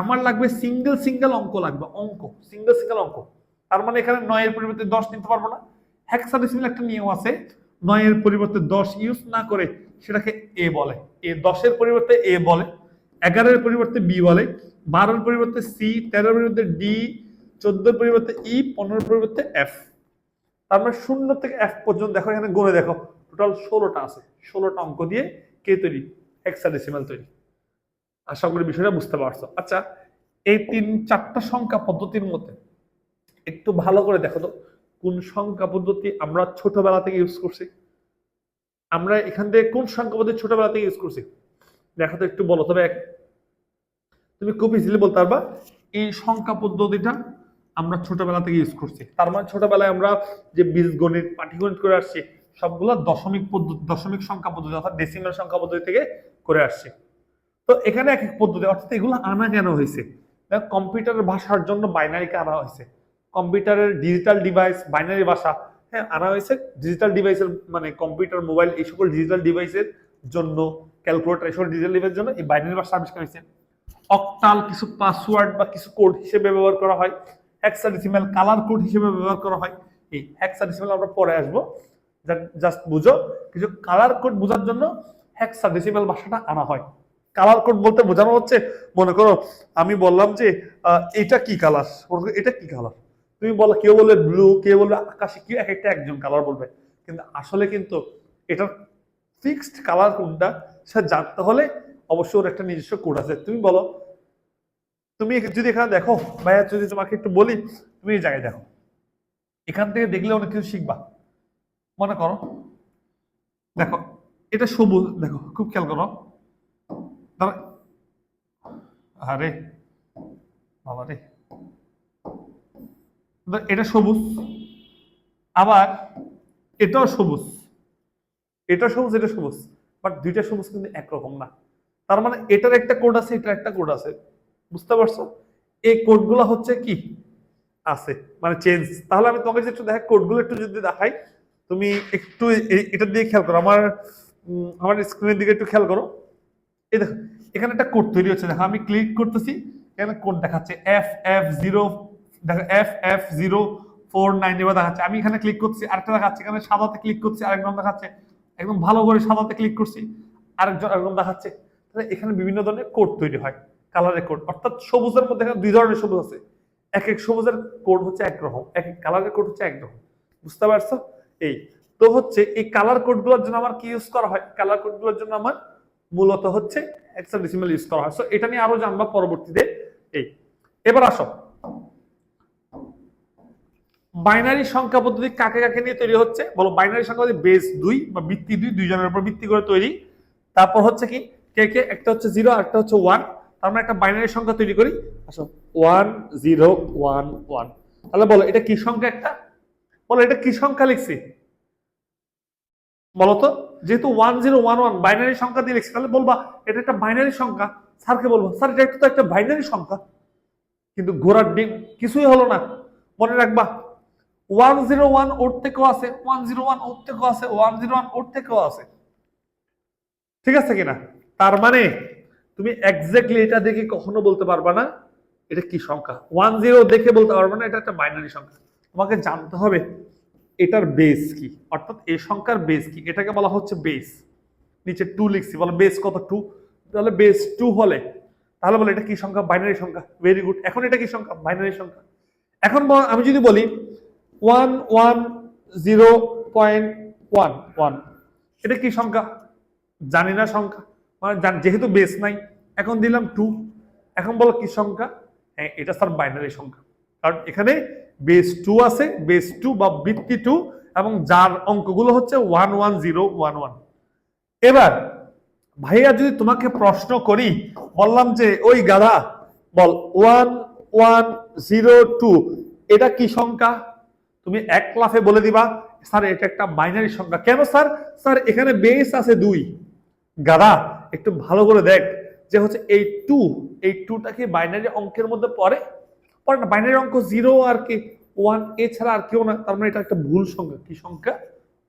আমার লাগবে সিঙ্গেল সিঙ্গেল অঙ্ক, লাগবে অঙ্ক, সিঙ্গেল সিঙ্গেল অঙ্ক। তার মানে এখানে 9 এর পরিবর্তে 10 নিতে পারবো না। হেক্সাডেসিমেল একটা নিয়ম আছে, 9 এর পরিবর্তে 10 ইউজ না করে সেটাকে এ বলে, এ 10 এর পরিবর্তে এ বলে, 11 এর পরিবর্তে বি বলে, 12 এর পরিবর্তে সি, 13 এর পরিবর্তে ডি, 14 এর পরিবর্তে ই, 15 এর পরিবর্তে এফ। তার মানে 0 থেকে এফ পর্যন্ত দেখো, এখানে গুণে দেখো টোটাল 16টা আছে। 16টা অঙ্ক দিয়ে কে তৈরি, হেক্সাডেসিমাল তৈরি। আশা করি বিষয়টা বুঝতে পারছো। আচ্ছা, এই 3-4টা সংখ্যা পদ্ধতির মধ্যে একটু ভালো করে দেখো তো কোন সংখ্যা পদ্ধতি আমরা ছোটবেলা থেকে ইউজ করছি, আমরা এখান থেকে কোন সংখ্যা পদ্ধতি ছোটবেলা থেকে ইউজ করছি দেখো তো, একটু বলো। তবে তুমি খুব ইজিলি বলতে পারবা এই সংখ্যা পদ্ধতিটা আমরা ছোটবেলা থেকে ইউজ করছি। তার মানে ছোটবেলায় আমরা যে বীজগণিত, পাটিগণিত করে আসছি, সবগুলো দশমিক সংখ্যা পদ্ধতি অর্থাৎ ডেসিমাল সংখ্যা পদ্ধতি থেকে করে আসছে। তো এখানে এক এক পদ্ধতি, অর্থাৎ এগুলো আনা কেন হয়েছে? কম্পিউটারের ভাষার জন্য বাইনারিকে আনা হয়েছে। কম্পিউটারের ডিজিটাল ডিভাইস বাইনারি ভাষা, হ্যাঁ, আনা হয়েছে ডিজিটাল ডিভাইসের, মানে কম্পিউটার, মোবাইল, এই সকল ডিজিটাল ডিভাইসের জন্য, ক্যালকুলেটর, এই সকল ডিজিটাল ডিভাইসের জন্য এই বাইনারি ভাষা আবিষ্কার হয়েছে। অক্টাল কিছু পাসওয়ার্ড বা কিছু কোড হিসেবে ব্যবহার করা হয়। হেক্সাডেসিমাল কালার কোড হিসেবে ব্যবহার করা হয়। এই হেক্সাডেসিমাল আমরা পরে আসবো, জাস্ট বুঝো কিছু কালার কোড বোঝার জন্য হেক্সাডেসিমাল ভাষাটা আনা হয়। কালার কোড বলতে বোঝানো হচ্ছে, মনে করো আমি বললাম যে এটা কি কালার, এটা কি কালার, তুমি বলো, কেউ বলবে ব্লু, কেউ বলবে আকাশি, কেউ এক একটা একজন কালার বলবে, কিন্তু আসলে কিন্তু এটার ফিক্সড কালার কোনটা সেটা জানতে হলে অবশ্যই ওর একটা নিজস্ব কোড আছে। তুমি বলো, তুমি যদি এখানে দেখো, ভাইয়া যদি তোমাকে একটু বলি, তুমি এই জায়গায় দেখো, এখান থেকে দেখলে অনেক কিছু শিখবা। মনে করো, দেখো এটা সবুজ, দেখো খুব খেয়াল করো, আরে বাবা রে, এটা সবুজ, আবার এটাও সবুজ, এটা সবুজ, এটা সবুজ, বাট দুইটা সবুজ কিন্তু একরকম না। তার মানে এটার একটা কোড আছে, এটার একটা কোড আছে, বুঝতে পারছো? এই কোডগুলো হচ্ছে কি আছে, মানে চেঞ্জ। তাহলে আমি তোমাকে একটু দেখা, কোডগুলো একটু যদি দেখাই, তুমি একটু এটা দিয়ে খেয়াল করো, আমার স্ক্রিনের দিকে একটু খেয়াল করো। এই দেখো, এখানে একটা কোড তৈরি হচ্ছে, দেখো আমি ক্লিক করতেছি, এখানে কোড দেখাচ্ছে FF0, দেখো FF049 এবার দেখাচ্ছে। আমি এখানে ক্লিক করছি, আরেকটা দেখাচ্ছে, এখানে সাদাতে ক্লিক করছি, আরেকজন দেখাচ্ছে, একদম ভালো করে সাদাতে ক্লিক করছি, আরেকজন দেখাচ্ছে। তাহলে এখানে বিভিন্ন ধরনের কোড তৈরি হয়, কালারের কোড, অর্থাৎ সবুজের মধ্যে এখানে দুই ধরনের সবুজ আছে, এক এক সবুজের কোড হচ্ছে একরকম, এক এক কালারের কোড হচ্ছে একরকম, বুঝতে পারছো? এই তো হচ্ছে এই কালার কোডগুলোর জন্য আমার কি ইউজ করা হয়? কালার কোডগুলোর জন্য আমার মূলত হচ্ছে হেক্সাডেসিমাল ইউজ করা হয়। সো এটা নিয়ে আরো জানবা পরবর্তীতে। এই এবার আসো, বাইনারি সংখ্যা পদ্ধতি কাকে কাকে নিয়ে তৈরি হচ্ছে বলো? বাইনারি সংখ্যা পদ্ধতি বেস 2 বা ভিত্তি 2, দুইজনের উপর ভিত্তি করে তৈরি। তারপর হচ্ছে কি কে কে, একটা হচ্ছে 0 আর একটা হচ্ছে 1, তার মানে একটা বাইনারি সংখ্যা তৈরি করি। আসো 1 0 1 1, তাহলে বলো এটা কি সংখ্যা? একটা বলো এটা কি সংখ্যা লিখছি বলতো? যেহেতু 1 0 1 1 বাইনারি সংখ্যা দিয়ে লিখছি, তাহলে বলবা এটা একটা বাইনারি সংখ্যা। স্যারকে বলবো, স্যার এটা তো একটা বাইনারি সংখ্যা, কিন্তু ঘোড়ার ডিম কিছুই হলো না। মনে রাখবা 101 ওর থেকেও আছে, 101 ওর থেকেও আছে, 101 ওর থেকেও আছে, ঠিক আছে কিনা? তার মানে তুমি এক্স্যাক্টলি এটা দেখে কখনো বলতে পারবা না এটা কি সংখ্যা। 10 দেখে বলতে পারবা না এটা একটা বাইনারি সংখ্যা। তোমাকে জানতে হবে এটার বেস কি, অর্থাৎ এই সংখ্যার বেস কি, এটাকে বলা হচ্ছে বেস। নিচে 2 লিখছি, বলো বেস কত? 2। তাহলে বেস 2 হলে তাহলে বলে এটা কি সংখ্যা? বাইনারি সংখ্যা। Very good. এখন এটা কি সংখ্যা? বাইনারি সংখ্যা। এখন আমি যদি বলি 110.11, এটা কি সংখ্যা? জানি না সংখ্যা, মানে যেহেতু বেস নাই, এখন দিলাম 2। এখন বলো কি সংখ্যা? হ্যাঁ, এটা স্যার বাইনারি সংখ্যা, কারণ এখানে বেস 2 আছে, বেস 2 বা ভিত্তি 2, এবং যার অঙ্কগুলো হচ্ছে 11011। এবার ভাইয়া যদি তোমাকে প্রশ্ন করি, বললাম যে ওই গাধা বল 1102 এটা কি সংখ্যা? তুমি এক লাফে বলে দিবা স্যার এটা একটা বাইনারি সংখ্যা। কেন স্যার? স্যার এখানে বেস আছে 2। গাধা একটু ভালো করে দেখ যে হচ্ছে এই 2টা কি বাইনারি অঙ্কের মধ্যে পড়ে না? বাইনারি অঙ্ক 0 আর কি 1 এছাড়া আর কেউ না, তার মানে এটা একটা ভুল সংখ্যা। কি সংখ্যা?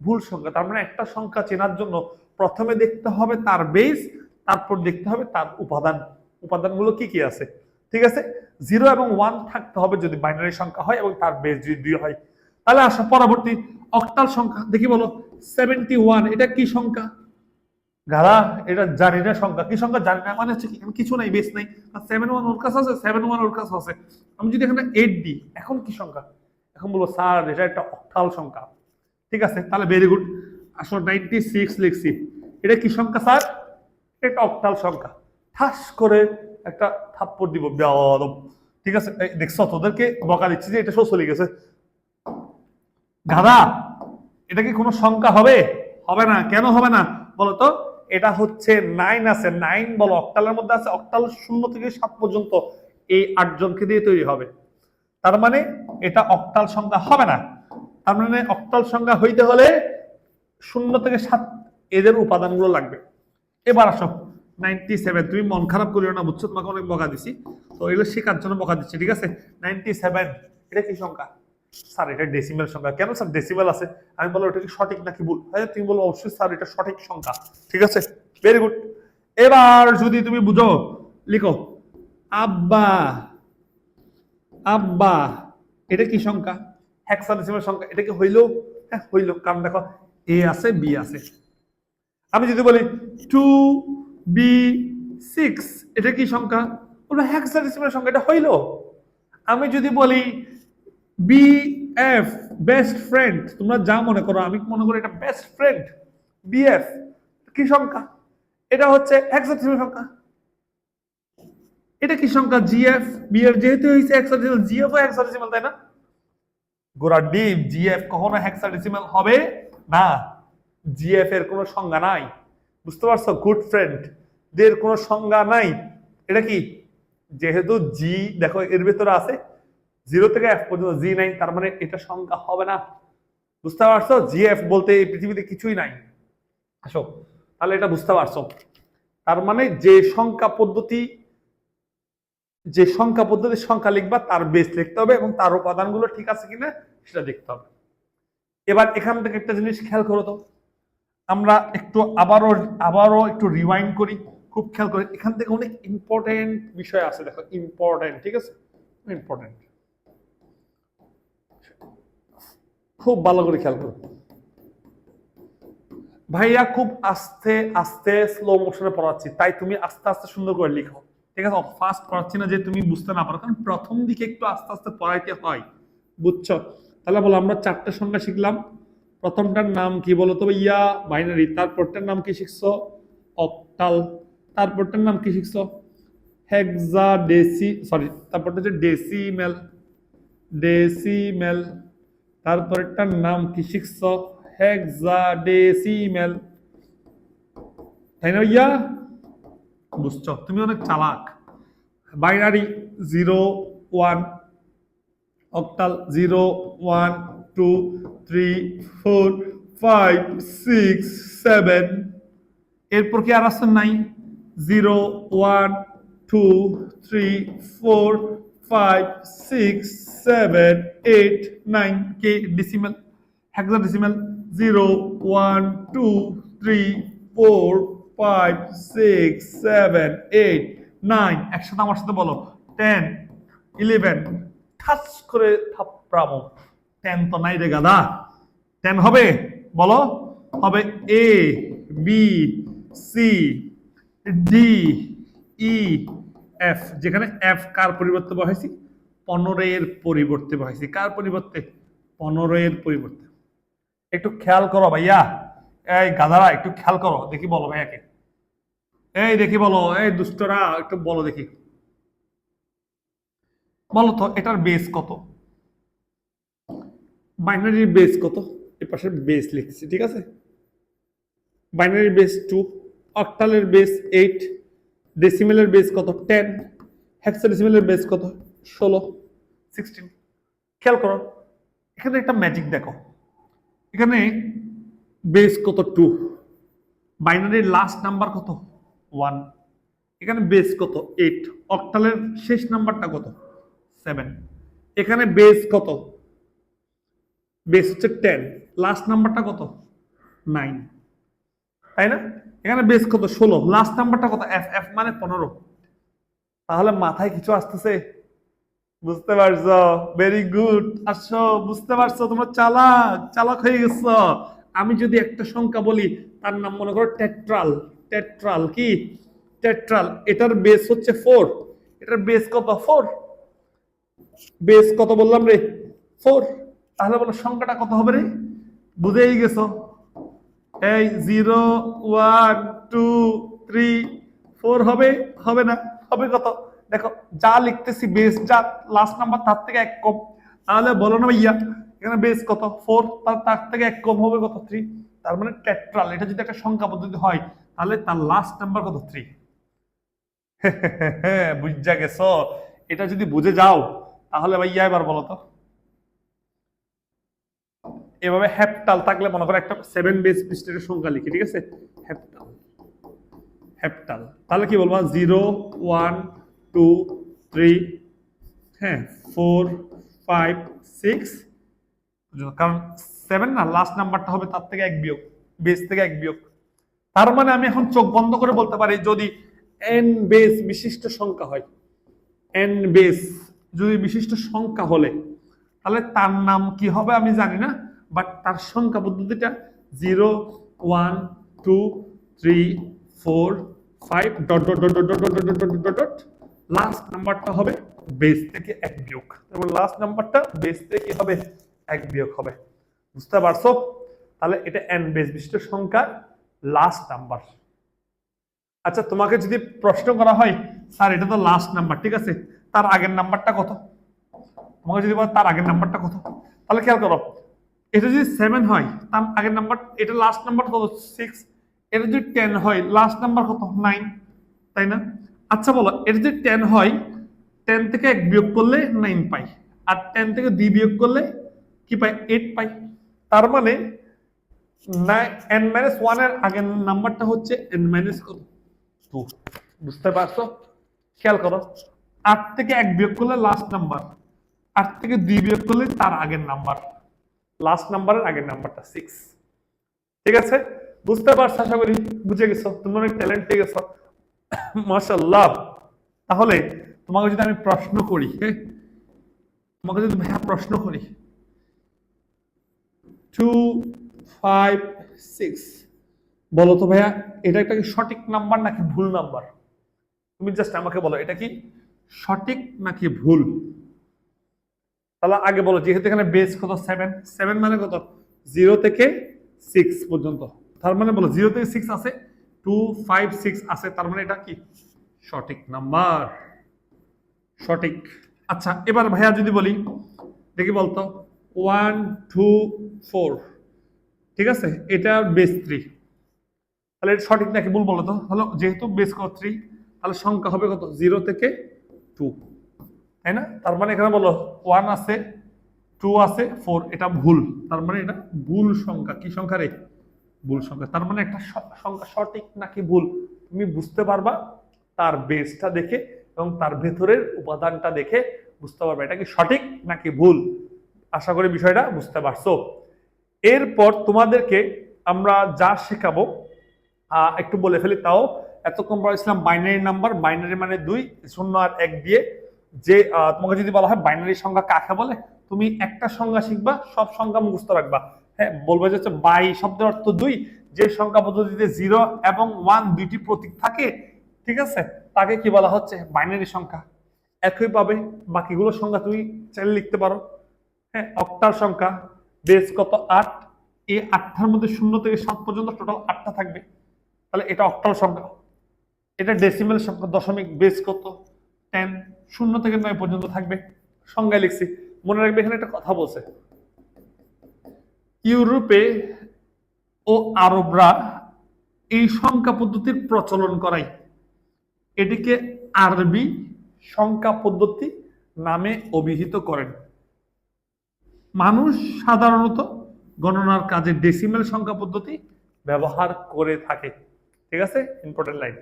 ভুল সংখ্যা। তার মানে একটা সংখ্যা চেনার জন্য প্রথমে দেখতে হবে তার বেস, তারপর দেখতে হবে তার উপাদানগুলো কি কি আছে, ঠিক আছে? 0 এবং 1 থাকতে হবে যদি বাইনারি সংখ্যা হয়, এবং তার বেস যদি 2 হয়। তাহলে আসো পরবর্তী অক্টাল সংখ্যা দেখি, বলো 71 এটা কি সংখ্যা? গাধা এটা জানি না সংখ্যা। কি সংখ্যা? জানি না মানে হচ্ছে কিছু নাই, বেস নাই। 71 ওর কাছে আছে, 71 ওর কাছে আছে। আমি যদি এখানে 8 দিই, এখন কি সংখ্যা? এখন বলবো স্যার এটা একটা অক্টাল সংখ্যা। ঠিক আছে, তাহলে ভেরি গুড। আসলে 96 লিখছি, এটা কি সংখ্যা স্যার? এটা অক্টাল সংখ্যা। ঠাস করে একটা থাপ্পড় দিব বেয়াদব। ঠিক আছে, দেখছো তোদেরকে বকা দিচ্ছি যে এটা সব চলে গেছে। গাধা এটা কি কোনো সংখ্যা হবে? হবে না। কেন হবে না বলতো? এটা হচ্ছে 9 আছে, 9 বলো অক্টালের মধ্যে আছে। অক্টাল 0 থেকে 7 পর্যন্ত এই 8 জনকে দিয়ে তৈরি হবে, তার মানে এটা অক্টাল সংখ্যা হবে না। তার মানে অক্টাল সংখ্যা হইতে হলে শূন্য থেকে 7 এদের উপাদানগুলো লাগবে। এবার আসো 97, তুমি মন খারাপ করিও না, বুঝছো, তোমাকে অনেক বকা দিছি, তো এগুলো শেখার জন্য বকা দিচ্ছি, ঠিক আছে। 97 এটা কি সংখ্যা? স্যার এটা ডেসিমেল সংখ্যা। কেন স্যার ডেসিমেল আছে? আমি বলবো এটা কি সঠিক নাকি ভুল? হ্যাঁ তুমি বলো অবশ্যই স্যার এটা সঠিক সংখ্যা, ঠিক আছে, ভেরি গুড। এবার যদি তুমি বুঝো, লিখো আব্বা, আব্বা এটা কি সংখ্যা? হেক্সাডেসিমাল সংখ্যা। এটা কি হইলো? হ্যাঁ হইলো, কারণ দেখো এ আছে বি আছে। আমি যদি বলি 2b6 এটা কি সংখ্যা? বলবো হেক্সাডেসিমাল সংখ্যা, এটা হইলো। আমি যদি বলি বিএফ বেস্ট ফ্রেন্ড, তোমরা যা মনে করো, আমি মনে করি এটা বেস্ট ফ্রেন্ড, বিএফ কি সংখ্যা? এটা হচ্ছে হেক্সাডেসিমাল সংখ্যা। এটা কি সংখ্যা? জিএফ, বিএফ যেহেতু হইছে হেক্সাডেসিমাল, জিএফ ও হেক্সাডেসিমাল, তাই না? গোড়ার ডিম, জিএফ কখনো হেক্সাডেসিমাল হবে না। জিএফ এর কোনো সংজ্ঞা নাই, বুঝতে পারছো? গুড ফ্রেন্ড দের কোনো সংজ্ঞা নাই। এটা কি? যেহেতু জি দেখো এর ভিতরে আছে 0 থেকে এফ পর্যন্ত জি নাই, তার মানে এটা সংখ্যা হবে না, বুঝতে পারছো? জিএফ বলতে এই পৃথিবীতে কিছুই নাই। আসো তাহলে এটা বুঝতে পারছো, তার মানে যে সংখ্যা পদ্ধতির সংখ্যা লিখবা তার বেস লিখতে হবে এবং তার উপাদানগুলো ঠিক আছে কিনা সেটা দেখতে হবে। এবার এখান থেকে একটা জিনিস খেয়াল করো তো, আমরা একটু আবারও একটু রিওয়াইন্ড করি, খুব খেয়াল করি, এখান থেকে অনেক ইম্পর্টেন্ট বিষয় আছে, দেখো ইম্পর্টেন্ট, ঠিক আছে, ইম্পর্টেন্ট, খুব ভালো করে খেয়াল করো। ভাইয়া খুব আস্তে আস্তে স্লো মোশনে পড়াচ্ছি, তাই তুমি আস্তে আস্তে সুন্দর করে লিখো, ঠিক আছে? ফাস্ট পড়াচ্ছি না যে তুমি বুঝতে না পারো, কারণ প্রথম দিকে একটু আস্তে আস্তে পড়াইতে হয়, বুঝছো? তাহলে বলো আমরা 4টে সংখ্যা শিখলাম। প্রথমটার নাম কি বলো তো ভাইয়া? বাইনারি। তারপরটার নাম কি শিখছো? অক্টাল। তারপরটার নাম কি শিখছো? তারপরটা হচ্ছে ডেসিমেল, ডেসিমেল। তারপরটার নাম কি শিখছো? হেক্সাডেসিমেল, তাই না ভাইয়া? বুঝছো, তুমি অনেক চালাক। বাইনারি 0 1, অক্টাল 0 1 2 3 4 5 6 7, এরপর কি আর আছে? নাই 0 1 2 3 4 5 6 7 8 9, কে ডেসিমেল, হেক্সাডেসিমেল 0 1 2 3 4 5 6 7 8 9, একসাথে আমার সাথে বলো 10 11, ঠাস করে থাপড়াবো। 10 তো নাই রে গাদা, 10 হবে? বলো হবে A B C D E F, যেখানে এফ কার পরিবর্তে বসাইছি? 15 পরিবর্তে বসাইছি। কার পরিবর্তে? 15 পরিবর্তে। একটু খেয়াল করো ভাইয়া, এই গাধারা একটু খেয়াল করো, দেখি বলো ভাইয়াকে, এই দেখি বলো, এই দুষ্টরা একটু বলো দেখি, বলো তো এটার বেস কত? বাইনারির বেস কত? এ পাশে বেস লিখছি, ঠিক আছে? বাইনারির বেস 2, অক্টালের বেস 8, ডেসিমেলের বেস কত? 10, হেক্সাডেসিমেলের বেস কত? 16 16। খেয়াল করো এখানে একটা ম্যাজিক দেখো, এখানে বেস কত? 2, বাইনারির লাস্ট নাম্বার কত? 1, এখানে বেস কত? 8, অক্টালের শেষ নাম্বারটা কত? 7, এখানে বেস কত? বেস হচ্ছে 10, লাস্ট নাম্বারটা কত? 9, তাই না? এখানে বেস কত? 16, লাস্ট নাম্বারটা কত? এফ, এফ মানে 15। তাহলে মাথায় কিছু আসতেছে, বুঝতে পারছো? ভেরি গুড, আসো, বুঝতে পারছো? তোমরা চালাক চালাক হয়ে গেছো। আমি যদি একটা সংখ্যা বলি, তার নাম মনে করো টেট্রাল, টেট্রাল কি? টেট্রাল, এটার বেস হচ্ছে 4, এটার বেস কত? 4, বেস কত বললাম রে? 4। তাহলে বলো সংখ্যাটা কত হবে রে? বুঝেই গেছো? এই 0 1 2 3 4 হবে? হবে না, হবে কত? দেখো যা লিখতেছি বেস যা লাস্ট নাম্বার তার থেকে 1 কম, তাহলে বলো না ভাইয়া এখানে বেস কত? 4, তার থেকে 1 কম হবে কত? 3। তার মানে টেট্রাল এটা যদি একটা সংখ্যা পদ্ধতি হয় তাহলে তার লাস্ট নাম্বার কত? 3। বুঝা গেছো? এটা যদি বুঝে যাও তাহলে ভাইয়া এবার বলো তো, এভাবে হেপ্টাল থাকলে মনে করো একটা 7 বেস বিশিষ্ট সংখ্যা লিখি, ঠিক আছে? হেপ্টাল, হেপ্টাল তাহলে কি বলবো? 0 1 2 3, হ্যাঁ 4 5 6, কারণ 7 না, লাস্ট নাম্বারটা হবে তার থেকে 1 বিয়োগ, বেস থেকে 1 বিয়োগ। তার মানে আমি এখন চোখ বন্ধ করে বলতে পারি যদি n বেস বিশিষ্ট সংখ্যা হয়, n বেস যদি বিশিষ্ট সংখ্যা হলে তাহলে তার নাম কি হবে আমি জানি না, বাট তার সংখ্যা পদ্ধতিটা 0 1 2 3 4 5 dot dot dot dot dot dot dot dot dot dot, last নাম্বারটা হবে বেস থেকে 1 বিয়োগ, এবং লাস্ট নাম্বারটা বেস থেকে কি হবে? 1 বিয়োগ হবে। বুঝতে পারছো? তাহলে এটা n বেস বিশিষ্ট সংখ্যার লাস্ট নাম্বার। আচ্ছা, তোমাকে যদি প্রশ্ন করা হয় স্যার এটা তো লাস্ট নাম্বার, ঠিক আছে, তার আগের নাম্বারটা কত? তোমাকে যদি বলো তার আগের নাম্বারটা কত, তাহলে খেয়াল করো, এটা যদি 7 হয় তার আগের নাম্বার, এটা লাস্ট নাম্বার কত? 6। এটা যদি 10 হয় লাস্ট নাম্বার কত? 9, তাই না? আচ্ছা বলো, এটা যদি 10 হয় 10 থেকে 1 বিয়োগ করলে 9 পাই, আর 10 থেকে 2 বিয়োগ করলে কি পাই? 8 পাই। তার মানে n-1 এর আগের নাম্বারটা হচ্ছে n-2। বুঝতে পারছো? খেয়াল করো, 8 থেকে 1 বিয়োগ করলে লাস্ট নাম্বার, 8 থেকে 2 বিয়োগ করলে তার আগের নাম্বার, লাস্ট নাম্বারের আগের নাম্বারটা 6। ঠিক আছে? বুঝতে পারছো? আশা করি বুঝে গেছো, তুমি অনেক ট্যালেন্ট পেয়ে গেছো, মাশাআল্লাহ। তাহলে তোমাকে যদি আমি প্রশ্ন করি, তোমাকে যদি ভাইয়া প্রশ্ন করি 2 5 6, বলো তো ভাইয়া এটা একটা কি সঠিক নাম্বার নাকি ভুল নাম্বার? তুমি জাস্ট আমাকে বলো এটা কি সঠিক নাকি ভুল। তাহলে আগে বলো, যেহেতু এখানে বেস কত? 7, 7 মানে কত? 0 থেকে 6 পর্যন্ত, তার মানে বলো 0 থেকে 6 আছে, 2 5 6 আছে, তার মানে এটা কি সঠিক নাম্বার, সঠিক। আচ্ছা, এবার ভাইয়া যদি বলি, দেখি বলতো 1 2 4, ঠিক আছে, এটা বেস 3, তাহলে এটা সঠিক নাকি ভুল বলো তো? তাহলে যেহেতু বেস কত 3, তাহলে সংখ্যা হবে কত? 0 থেকে 2, তাই না? তার মানে এখানে বলো 1 আছে 2 আছে 4, এটা ভুল, তার মানে এটা ভুল সংখ্যা। কি সংখ্যা রে? ভুল সংখ্যা। তার মানে একটা সংখ্যা সঠিক নাকি ভুল তুমি বুঝতে পারবা তার বেসটা দেখে এবং তার ভেতরের উপাদানটা দেখে বুঝতে পারবা এটা কি সঠিক নাকি ভুল। আশা করি বিষয়টা বুঝতে পারছো। এরপর তোমাদেরকে আমরা যা শেখাবো একটু বলে ফেলি, তাও এতক্ষণ পড়াইছিলাম বাইনারি নাম্বার, বাইনারি মানে 2 0 আর 1 দিয়ে, যে তোমাকে যদি বলা হয় বাইনারি সংখ্যা কাকে বলে, তুমি একটা সংখ্যা শিখবা, সব সংখ্যা মুখস্থ রাখবা। হ্যাঁ, বলবে যে হচ্ছে বাই শব্দের অর্থ 2, যে সংখ্যা পদ্ধতিতে 0 এবং 1 দুইটি প্রতীক থাকে, ঠিক আছে, তাকে কি বলা হচ্ছে? বাইনারি সংখ্যা। একইভাবে বাকিগুলো সংখ্যা তুমি চাইলে লিখতে পারো। হ্যাঁ, অক্টাল সংখ্যা, বেস কত? 8, এই 8টার মধ্যে 0 থেকে 7 পর্যন্ত টোটাল 8টা থাকবে, তাহলে এটা অক্টাল সংখ্যা। এটা ডেসিমেল সংখ্যা, দশমিক, বেস কত? 10, 0 থেকে 9 পর্যন্ত থাকবে, সংজ্ঞায় লিখছি। মনে রাখবে এখানে একটা কথা বলছে, ইউরোপে ও আরবরা এই সংখ্যা পদ্ধতির প্রচলন করায় এটিকে আরবি সংখ্যা পদ্ধতি নামে অভিহিত করেন। মানুষ সাধারণত গণনার কাজে ডেসিমেল সংখ্যা পদ্ধতি ব্যবহার করে থাকে। ঠিক আছে, ইম্পর্টেন্ট লাইন।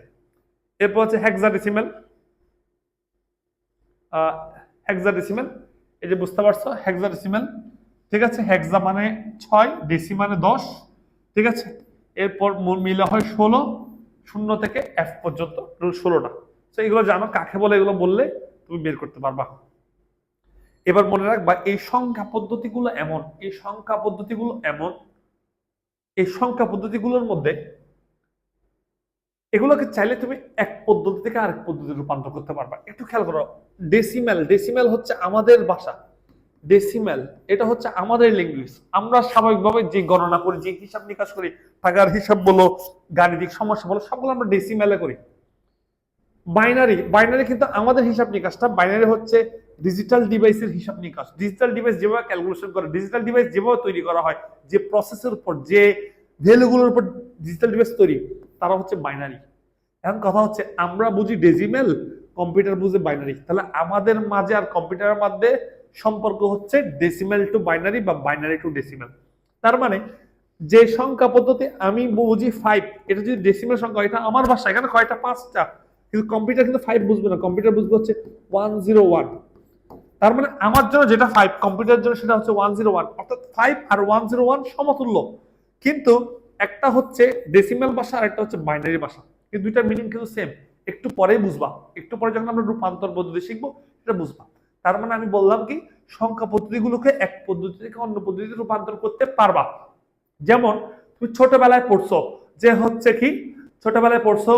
এরপর হচ্ছে হেক্সাডেসিমেল। হেক্সাডেসিমেল, এই যে বুঝতে পারছো হেক্সাডেসিমেল, ঠিক আছে। হেক্সা মানে 6, ডেসি মানে 10, ঠিক আছে। এরপর মিলে হয় 16, 0 থেকে f পর্যন্ত 16টা। তো এগুলো জানো কাকে বলে, এগুলো বললে তুমি বের করতে পারবা। এবার মনে রাখবা এই সংখ্যা পদ্ধতিগুলো এমন, এই সংখ্যা পদ্ধতিগুলোর মধ্যে এগুলোকে চাইলে তুমি এক পদ্ধতি থেকে আরেক পদ্ধতি রূপান্তর করতে পারবা। একটু খেয়াল করো, ডেসিমেল হচ্ছে আমাদের ভাষা, ডেসিমেল এটা হচ্ছে আমাদের ল্যাঙ্গুয়েজ। আমরা স্বাভাবিকভাবে যে গণনা করি, যে হিসাব নিকাশ করি, টাকার হিসাব বলো, গাণিতিক সমস্যা বলো, সবগুলো আমরা ডেসিমেলে করি। বাইনারি কিন্তু আমাদের হিসাব নিকাশটা, বাইনারি হচ্ছে ডিজিটাল ডিভাইসের হিসাব নিকাশ। ডিজিটাল ডিভাইস যেভাবে ক্যালকুলেশন করে, ডিজিটাল ডিভাইস যেভাবে তৈরি করা হয়, যে প্রসেসের উপর, যে ভ্যালুগুলোর উপর ডিজিটাল ডিভাইস তৈরি, তারা হচ্ছে বাইনারি। এখন কথা হচ্ছে আমরা বুঝি ডেসিমেল, কম্পিউটার বুঝে বাইনারি, তাহলে আমাদের মাঝে আর কম্পিউটারের মধ্যে সম্পর্ক হচ্ছে ডেসিমেল টু বাইনারি বা বাইনারি টু ডেসিমেল। তার মানে যে সংখ্যা পদ্ধতি আমি বুঝি 5, এটা যদি ডেসিমাল সংখ্যা, এটা আমার ভাষা, এখানে কয়টা 5টা, কিন্তু কম্পিউটার কিন্তু 5 বুঝবে না, কম্পিউটার বুঝবে হচ্ছে 101। তার মানে আমার জন্য যেটা 5, কম্পিউটারের জন্য সেটা হচ্ছে 101, অর্থাৎ 5 আর 101 সমতুল্য। কিন্তু একটা হচ্ছে ডেসিমাল ভাষা আর একটা হচ্ছে বাইনারি ভাষা, এই দুইটার মিনিং কিন্তু সেম। একটু পরেই বুঝবা, একটু পরে যখন আমরা রূপান্তর পদ্ধতি শিখবো সেটা বুঝবা। তার মানে আমি বললাম কি, সংখ্যা পদ্ধতিগুলোকে এক পদ্ধতি থেকে অন্য পদ্ধতিতে রূপান্তর করতে পারবা। যেমন তুমি ছোটবেলায় পড়ছো যে হচ্ছে কি, ছোটবেলায় পড়ছো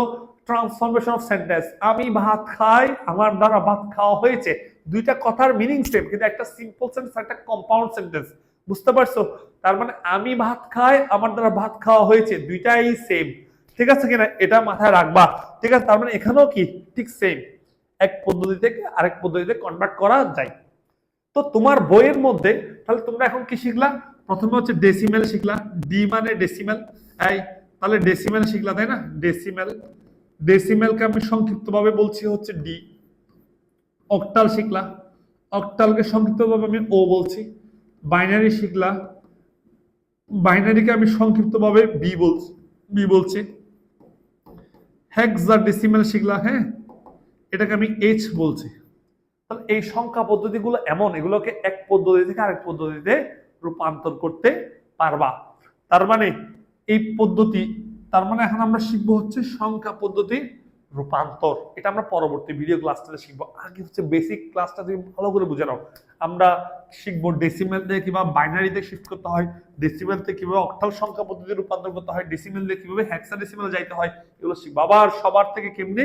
ট্রান্সফরমেশন অফ সেন্টেন্স, আমি ভাত খাই, আমার দ্বারা ভাত খাওয়া হয়েছে। দুইটা কথার মিনিং সেম, কিন্তু একটা সিম্পল সেন্টেন্স, একটা কম্পাউন্ড সেন্টেন্স। বুঝতে পারছো? তার মানে আমি ভাত খাই, আমার দ্বারা ভাত খাওয়া হয়েছে, দুইটাই সেম। ঠিক আছে কিনা, এটা মাথায় রাখবা। ঠিক আছে, তার মানে এখানেও কি ঠিক সেম, এক পদ্ধতি থেকে আরেক পদ্ধতিতে কনভার্ট করা যায়। তো তোমার বইয়ের মধ্যে তাহলে তোমরা এখন কি শিখলা? প্রথমে হচ্ছে ডেসিমেল শিখলা, ডি মানে ডেসিমেল। এই তাহলে ডেসিমেল শিখলা, তাই না? ডেসিমেল, ডেসিমেলকে আমি সংক্ষিপ্তভাবে বলছি হচ্ছে ডি। অক্টাল শিখলা, অক্টালকে সংক্ষিপ্তভাবে আমি ও বলছি। বাইনারি শিখলা, বাইনারিকে আমি সংক্ষিপ্তভাবে বি বলছি। হেক্সাডেসিমেল শিখলা, হ্যাঁ, এটাকে আমি এইচ বলছি। তাহলে এই সংখ্যা পদ্ধতিগুলো এমন, এগুলোকে এক পদ্ধতি থেকে আরেক পদ্ধতিতে রূপান্তর করতে পারবা। তার মানে এই পদ্ধতি, তার মানে এখন আমরা শিখবো হচ্ছে সংখ্যা পদ্ধতির রূপান্তর। এটা আমরা পরবর্তী ভিডিও ক্লাসটাতে শিখবো। আগে হচ্ছে বেসিক ক্লাসটা তুমি ভালো করে বুঝে নাও। আমরা শিখবো ডেসিমেল দিয়ে কিভাবে বাইনারিতে শিফট করতে হয়, ডেসিমেল থেকে কিভাবে অক্টাল সংখ্যা পদ্ধতি রূপান্তর করতে হয়, ডেসিমেল দিয়ে কিভাবে হেক্সাডেসিমেল যাইতে হয়, এগুলো শিখবো। আবার সবার থেকে কেমনে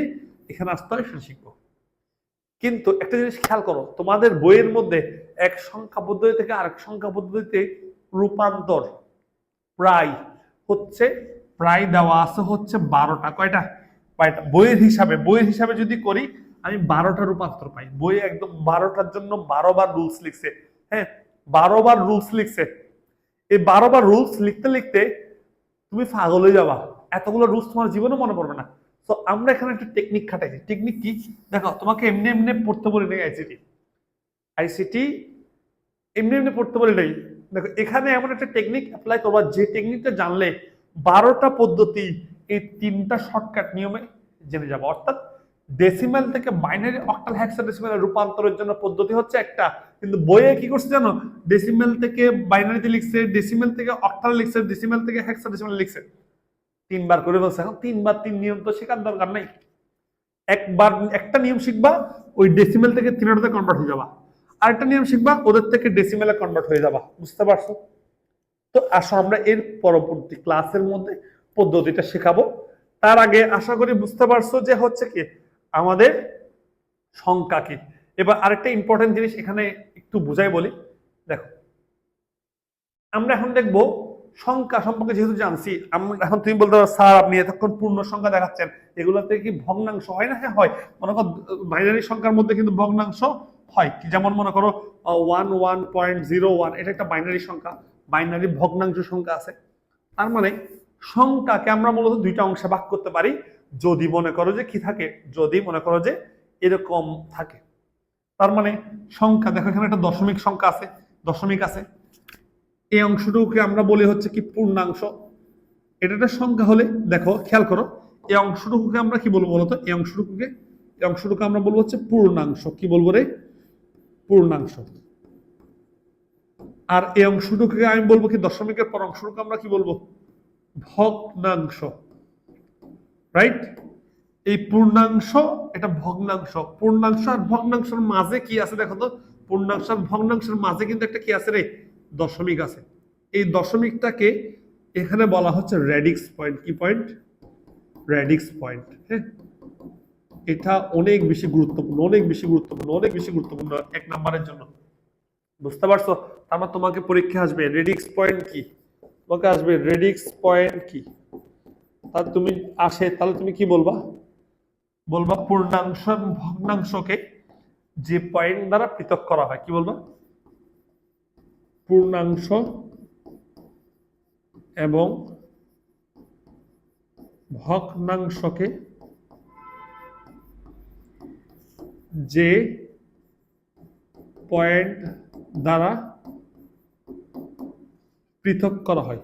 এখানে আসতে হয় সেটা শিখবো। কিন্তু একটা জিনিস খেয়াল করো, তোমাদের বইয়ের মধ্যে এক সংখ্যা পদ্ধতি থেকে আরেক সংখ্যা পদ্ধতিতে রূপান্তর প্রায় হচ্ছে, প্রায় দেওয়া আছে হচ্ছে 12টা। কয়টা? বইয়ের হিসাবে যদি করি আমি 12টা রূপান্তর পাই। বইয়ে একদম 12টার জন্য 12বার রুলস লিখছে। হ্যাঁ, 12বার রুলস লিখছে। এই 12বার রুলস লিখতে লিখতে তুমি পাগল হয়ে যাবা, এতগুলো রুলস তোমার জীবনে মনে পড়বে না। তো আমরা এখানে একটা টেকনিক খাটাইছি। টেকনিক কি? দেখো, তোমাকে এমনি এমনি পড়তে বলি নাই আইসিটি, আইসিটি এমনি এমনি পড়তে বলি নাই। দেখো, এখানে এমন একটা টেকনিক অ্যাপ্লাই করবা, যে টেকনিকটা জানলে 12টা পদ্ধতি এই 3টা শর্টকাট নিয়মে জেনে যাবো। অর্থাৎ ডেসিমাল থেকে বাইনারি অক্টাল হেক্সাডেসিমালে রূপান্তরের জন্য পদ্ধতি হচ্ছে একটা, কিন্তু বইয়ে কি করছে জানো? ডেসিমাল থেকে বাইনারিতে লিখছে, ডেসিমাল থেকে অক্টাল লিখছে, ডেসিমাল থেকে হেক্সাডেসিমাল লিখছে। 3বার করে বলছে। এখন 3বার 3 নিয়ম তো শেখার দরকার নাই। একবার একটা নিয়ম শিখবা, ওই ডেসিমেল থেকে 3টাতে কনভার্ট হয়ে যাবা। আরেকটা নিয়ম শিখবা, ওদের থেকে ডেসিমেলে কনভার্ট হয়ে যাবা। বুঝতে পারছো? তো আসো আমরা এর পরবর্তী ক্লাসের মধ্যে পদ্ধতিটা শেখাবো। তার আগে আশা করি বুঝতে পারছো যে হচ্ছে কি আমাদের সংখ্যা কি। এবার আরেকটা ইম্পর্টেন্ট জিনিস এখানে একটু বুঝাই বলি। দেখো, আমরা এখন দেখবো সংখ্যা সম্পর্কে যেহেতু জানছি, আমরা এখন তুমি বলতে পারো স্যার আপনি এতক্ষণ পূর্ণ সংখ্যা দেখাচ্ছেন, এগুলোতে কি ভগ্নাংশ হয় না? হ্যাঁ হয়। মনে করো বাইনারি সংখ্যার মধ্যে কিন্তু ভগ্নাংশ হয়। যেমন মনে করো 11.01, এটা একটা বাইনারি সংখ্যা, বাইনারি ভগ্নাংশ সংখ্যা আছে। তার মানে সংখ্যাকে আমরা মূলত দুইটা অংশে ভাগ করতে পারি, যদি মনে করো যে কি থাকে, যদি মনে করো যে এরকম থাকে। তার মানে সংখ্যা, দেখো এখানে একটা দশমিক সংখ্যা আছে, দশমিক আছে, এই অংশটুকুকে আমরা বলি হচ্ছে কি পূর্ণাংশ। এটা একটা সংখ্যা হলে, দেখো খেয়াল করো, এই অংশটুকুকে আমরা কি বলবো বলতো? এই অংশটুকু আমরা বলবো হচ্ছে পূর্ণাংশ। কি বলবো রে? পূর্ণাংশ। আর এই অংশটুকুকে আমি বলবো কি, দশমিকের পর অংশটুকু আমরা কি বলবো? ভগ্নাংশ। রাইট? এই পূর্ণাংশ, এটা ভগ্নাংশ। পূর্ণাংশ আর ভগ্নাংশের মাঝে কি আছে দেখো তো? পূর্ণাংশ আর ভগ্নাংশের মাঝে কিন্তু একটা কি আছে রে? দশমিক আছে। এই দশমিকটাকে এখানে বলা হচ্ছে রেডিক্স পয়েন্ট। কি পয়েন্ট? Radix point. হ্যাঁ, এটা অনেক বেশি গুরুত্বপূর্ণ, অনেক বেশি গুরুত্বপূর্ণ, অনেক বেশি গুরুত্বপূর্ণ 1 নম্বরের জন্য। বুঝতে পারছো? তারপর তোমাকে পরীক্ষা আসবে রেডিক্স পয়েন্ট কি, তোমাকে আসবে রেডিক্স পয়েন্ট কি। তাহলে তুমি আসে, তাহলে তুমি কি বলবা? বলবা পূর্ণাংশ ভগ্নাংশকে যে পয়েন্ট দ্বারা পৃথক করা হয়, কি বলবা? পূর্ণাংশ এবং ভগ্নাংশকে যে পয়েন্ট দ্বারা পৃথক করা হয়,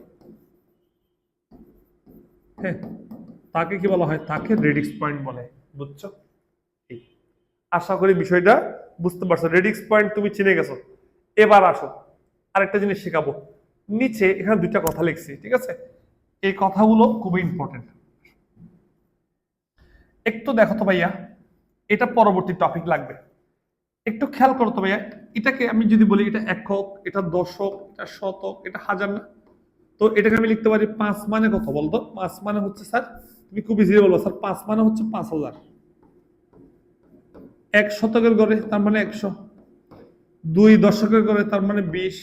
হ্যাঁ, তাকে কি বলা হয়? তাকে রেডিক্স পয়েন্ট বলে। বুঝছো? আশা করি বিষয়টা বুঝতে পারছো। রেডিক্স পয়েন্ট তুমি চিনে গেছো। এবার আসো আরেকটা জিনিস শেখাবো। নিচে এখানে দুইটা কথা লিখছি, ঠিক আছে? এই কথাগুলো খুবই ইম্পর্টেন্ট। একটু দেখো তো ভাইয়া, এটা পরবর্তী টপিক লাগবে। একটু খেয়াল করো তো ভাইয়া, এটাকে আমি যদি বলি এটা একক, এটা দশক, এটা শতক, এটা হাজার না? তো এটাকে আমি লিখতে পারি 5 মানে কত বলতো? 5 মানে হচ্ছে স্যার, তুমি খুব ইজিলি বলবো স্যার 5 মানে হচ্ছে 5000। 1 শতকের গড়ে তার মানে 100, 2 দশকের গড়ে তার মানে 20,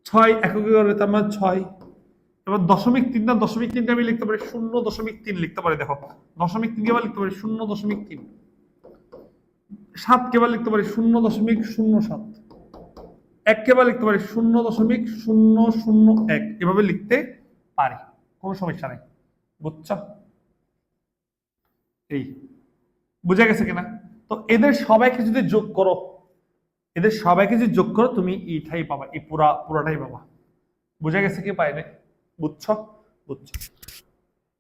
6 এককের গড়ে তার মানে 6। এবার দশমিক 3 না, দশমিক 3টা আমি লিখতে পারি 0.3 লিখতে পারি। দেখো দশমিক 3 কে লিখতে পারি 0.3, 7 কে লিখতে পারি 0.07, 1 কে লিখতে পারি 0.001, এভাবে লিখতে পারি, কোনো সমস্যা নেই। বুঝছো? এই বুঝা গেছে কিনা? তো এদের সবাইকে যদি যোগ করো, এদের সবাইকে যদি যোগ করো তুমি এইটাই পাবা, এই পুরাটাই পাবা। বুঝা গেছে কি পাইনি? বুঝছো? বুঝছো।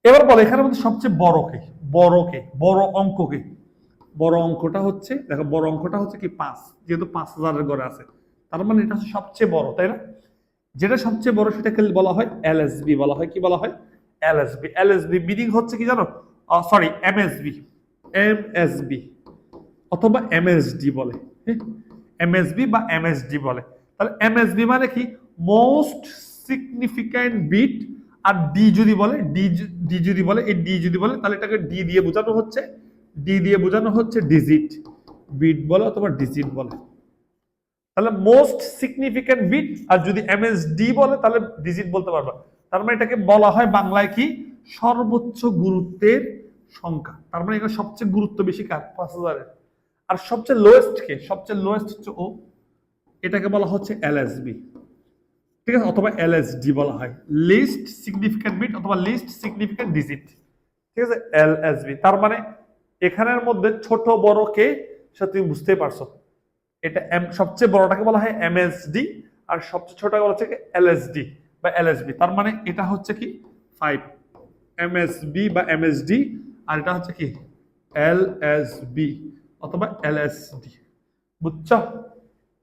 এবার বলো এখানের মধ্যে সবচেয়ে বড় কে? বড় অঙ্ক কে? বড় অঙ্কটা হচ্ছে, দেখো বড় অঙ্কটা হচ্ছে কি 5, যেহেতু 5000 ঘরে আছে, তার মানে এটা হচ্ছে সবচেয়ে বড়, তাই না? যেটা সবচেয়ে বড় সেটাকে বলা হয় এলএসবি, বলা হয় কি বলা হয়? এলএসবি। এলএসবি মিনিং হচ্ছে কি জানো? সরি, এমএসবি, এমএসবি অথবা এমএসডি বলে, এমএসবি বা এমএসডি বলে। তাহলে এমএসবি মানে কি? Most significant bit. আর ডি যদি বলে, ডি যদি বলে, এই ডি যদি বলে তাহলে এটাকে ডি দিয়ে বোঝানো হচ্ছে, ডি দিয়ে বোঝানো হচ্ছে ডিজিট, বিট বলে অথবা ডিজিট বলে। তাহলে মোস্ট সিগনিফিক্যান্ট বিট, আর যদি এমএসডি বলে তাহলে ডিজিট বলতে পারবা। তার মানে এটাকে বলা হয় বাংলায় কি? সর্বোচ্চ গুরুত্বের সংখ্যা। তার মানে এখানে সবচেয়ে গুরুত্ব বেশি কার? 5000 এর। আর সবচেয়ে লোয়েস্ট কে? সবচেয়ে লোয়েস্ট হচ্ছে ও, এটাকে বলা হচ্ছে এলএসবি, ঠিক আছে? অথবা এলএসডি বলা হয়, লিস্ট সিগনিফিক্যান্ট বিট অথবা লিস্ট সিগনিফিক্যান্ট ডিজিট, ঠিক আছে? এলএসবি। তার মানে এখানের মধ্যে ছোট বড় কে সেটা তুমি বুঝতেই পারছো। এটা সবচেয়ে বড়টাকে বলা হয় এমএসডি, আর সবচেয়ে ছোটটাকে বলা হচ্ছে এলএসডি বা এলএসবি। তার মানে এটা হচ্ছে কি 5 এমএসবি বা এমএসডি, আর এটা হচ্ছে কি এলএসবি অথবা এলএসডি। বুঝছো?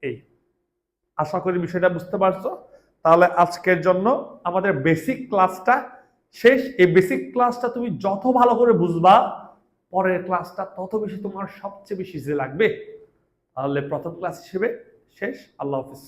এই আশা করি বিষয়টা বুঝতে পারছো। তাহলে আজকের জন্য আমাদের বেসিক ক্লাসটা শেষ। এই বেসিক ক্লাসটা তুমি যত ভালো করে বুঝবা, পরের ক্লাসটা তত বেশি তোমার সবচেয়ে বেশি যে লাগবে। তাহলে প্রথম ক্লাস হিসেবে শেষ। আল্লাহ হাফিজ।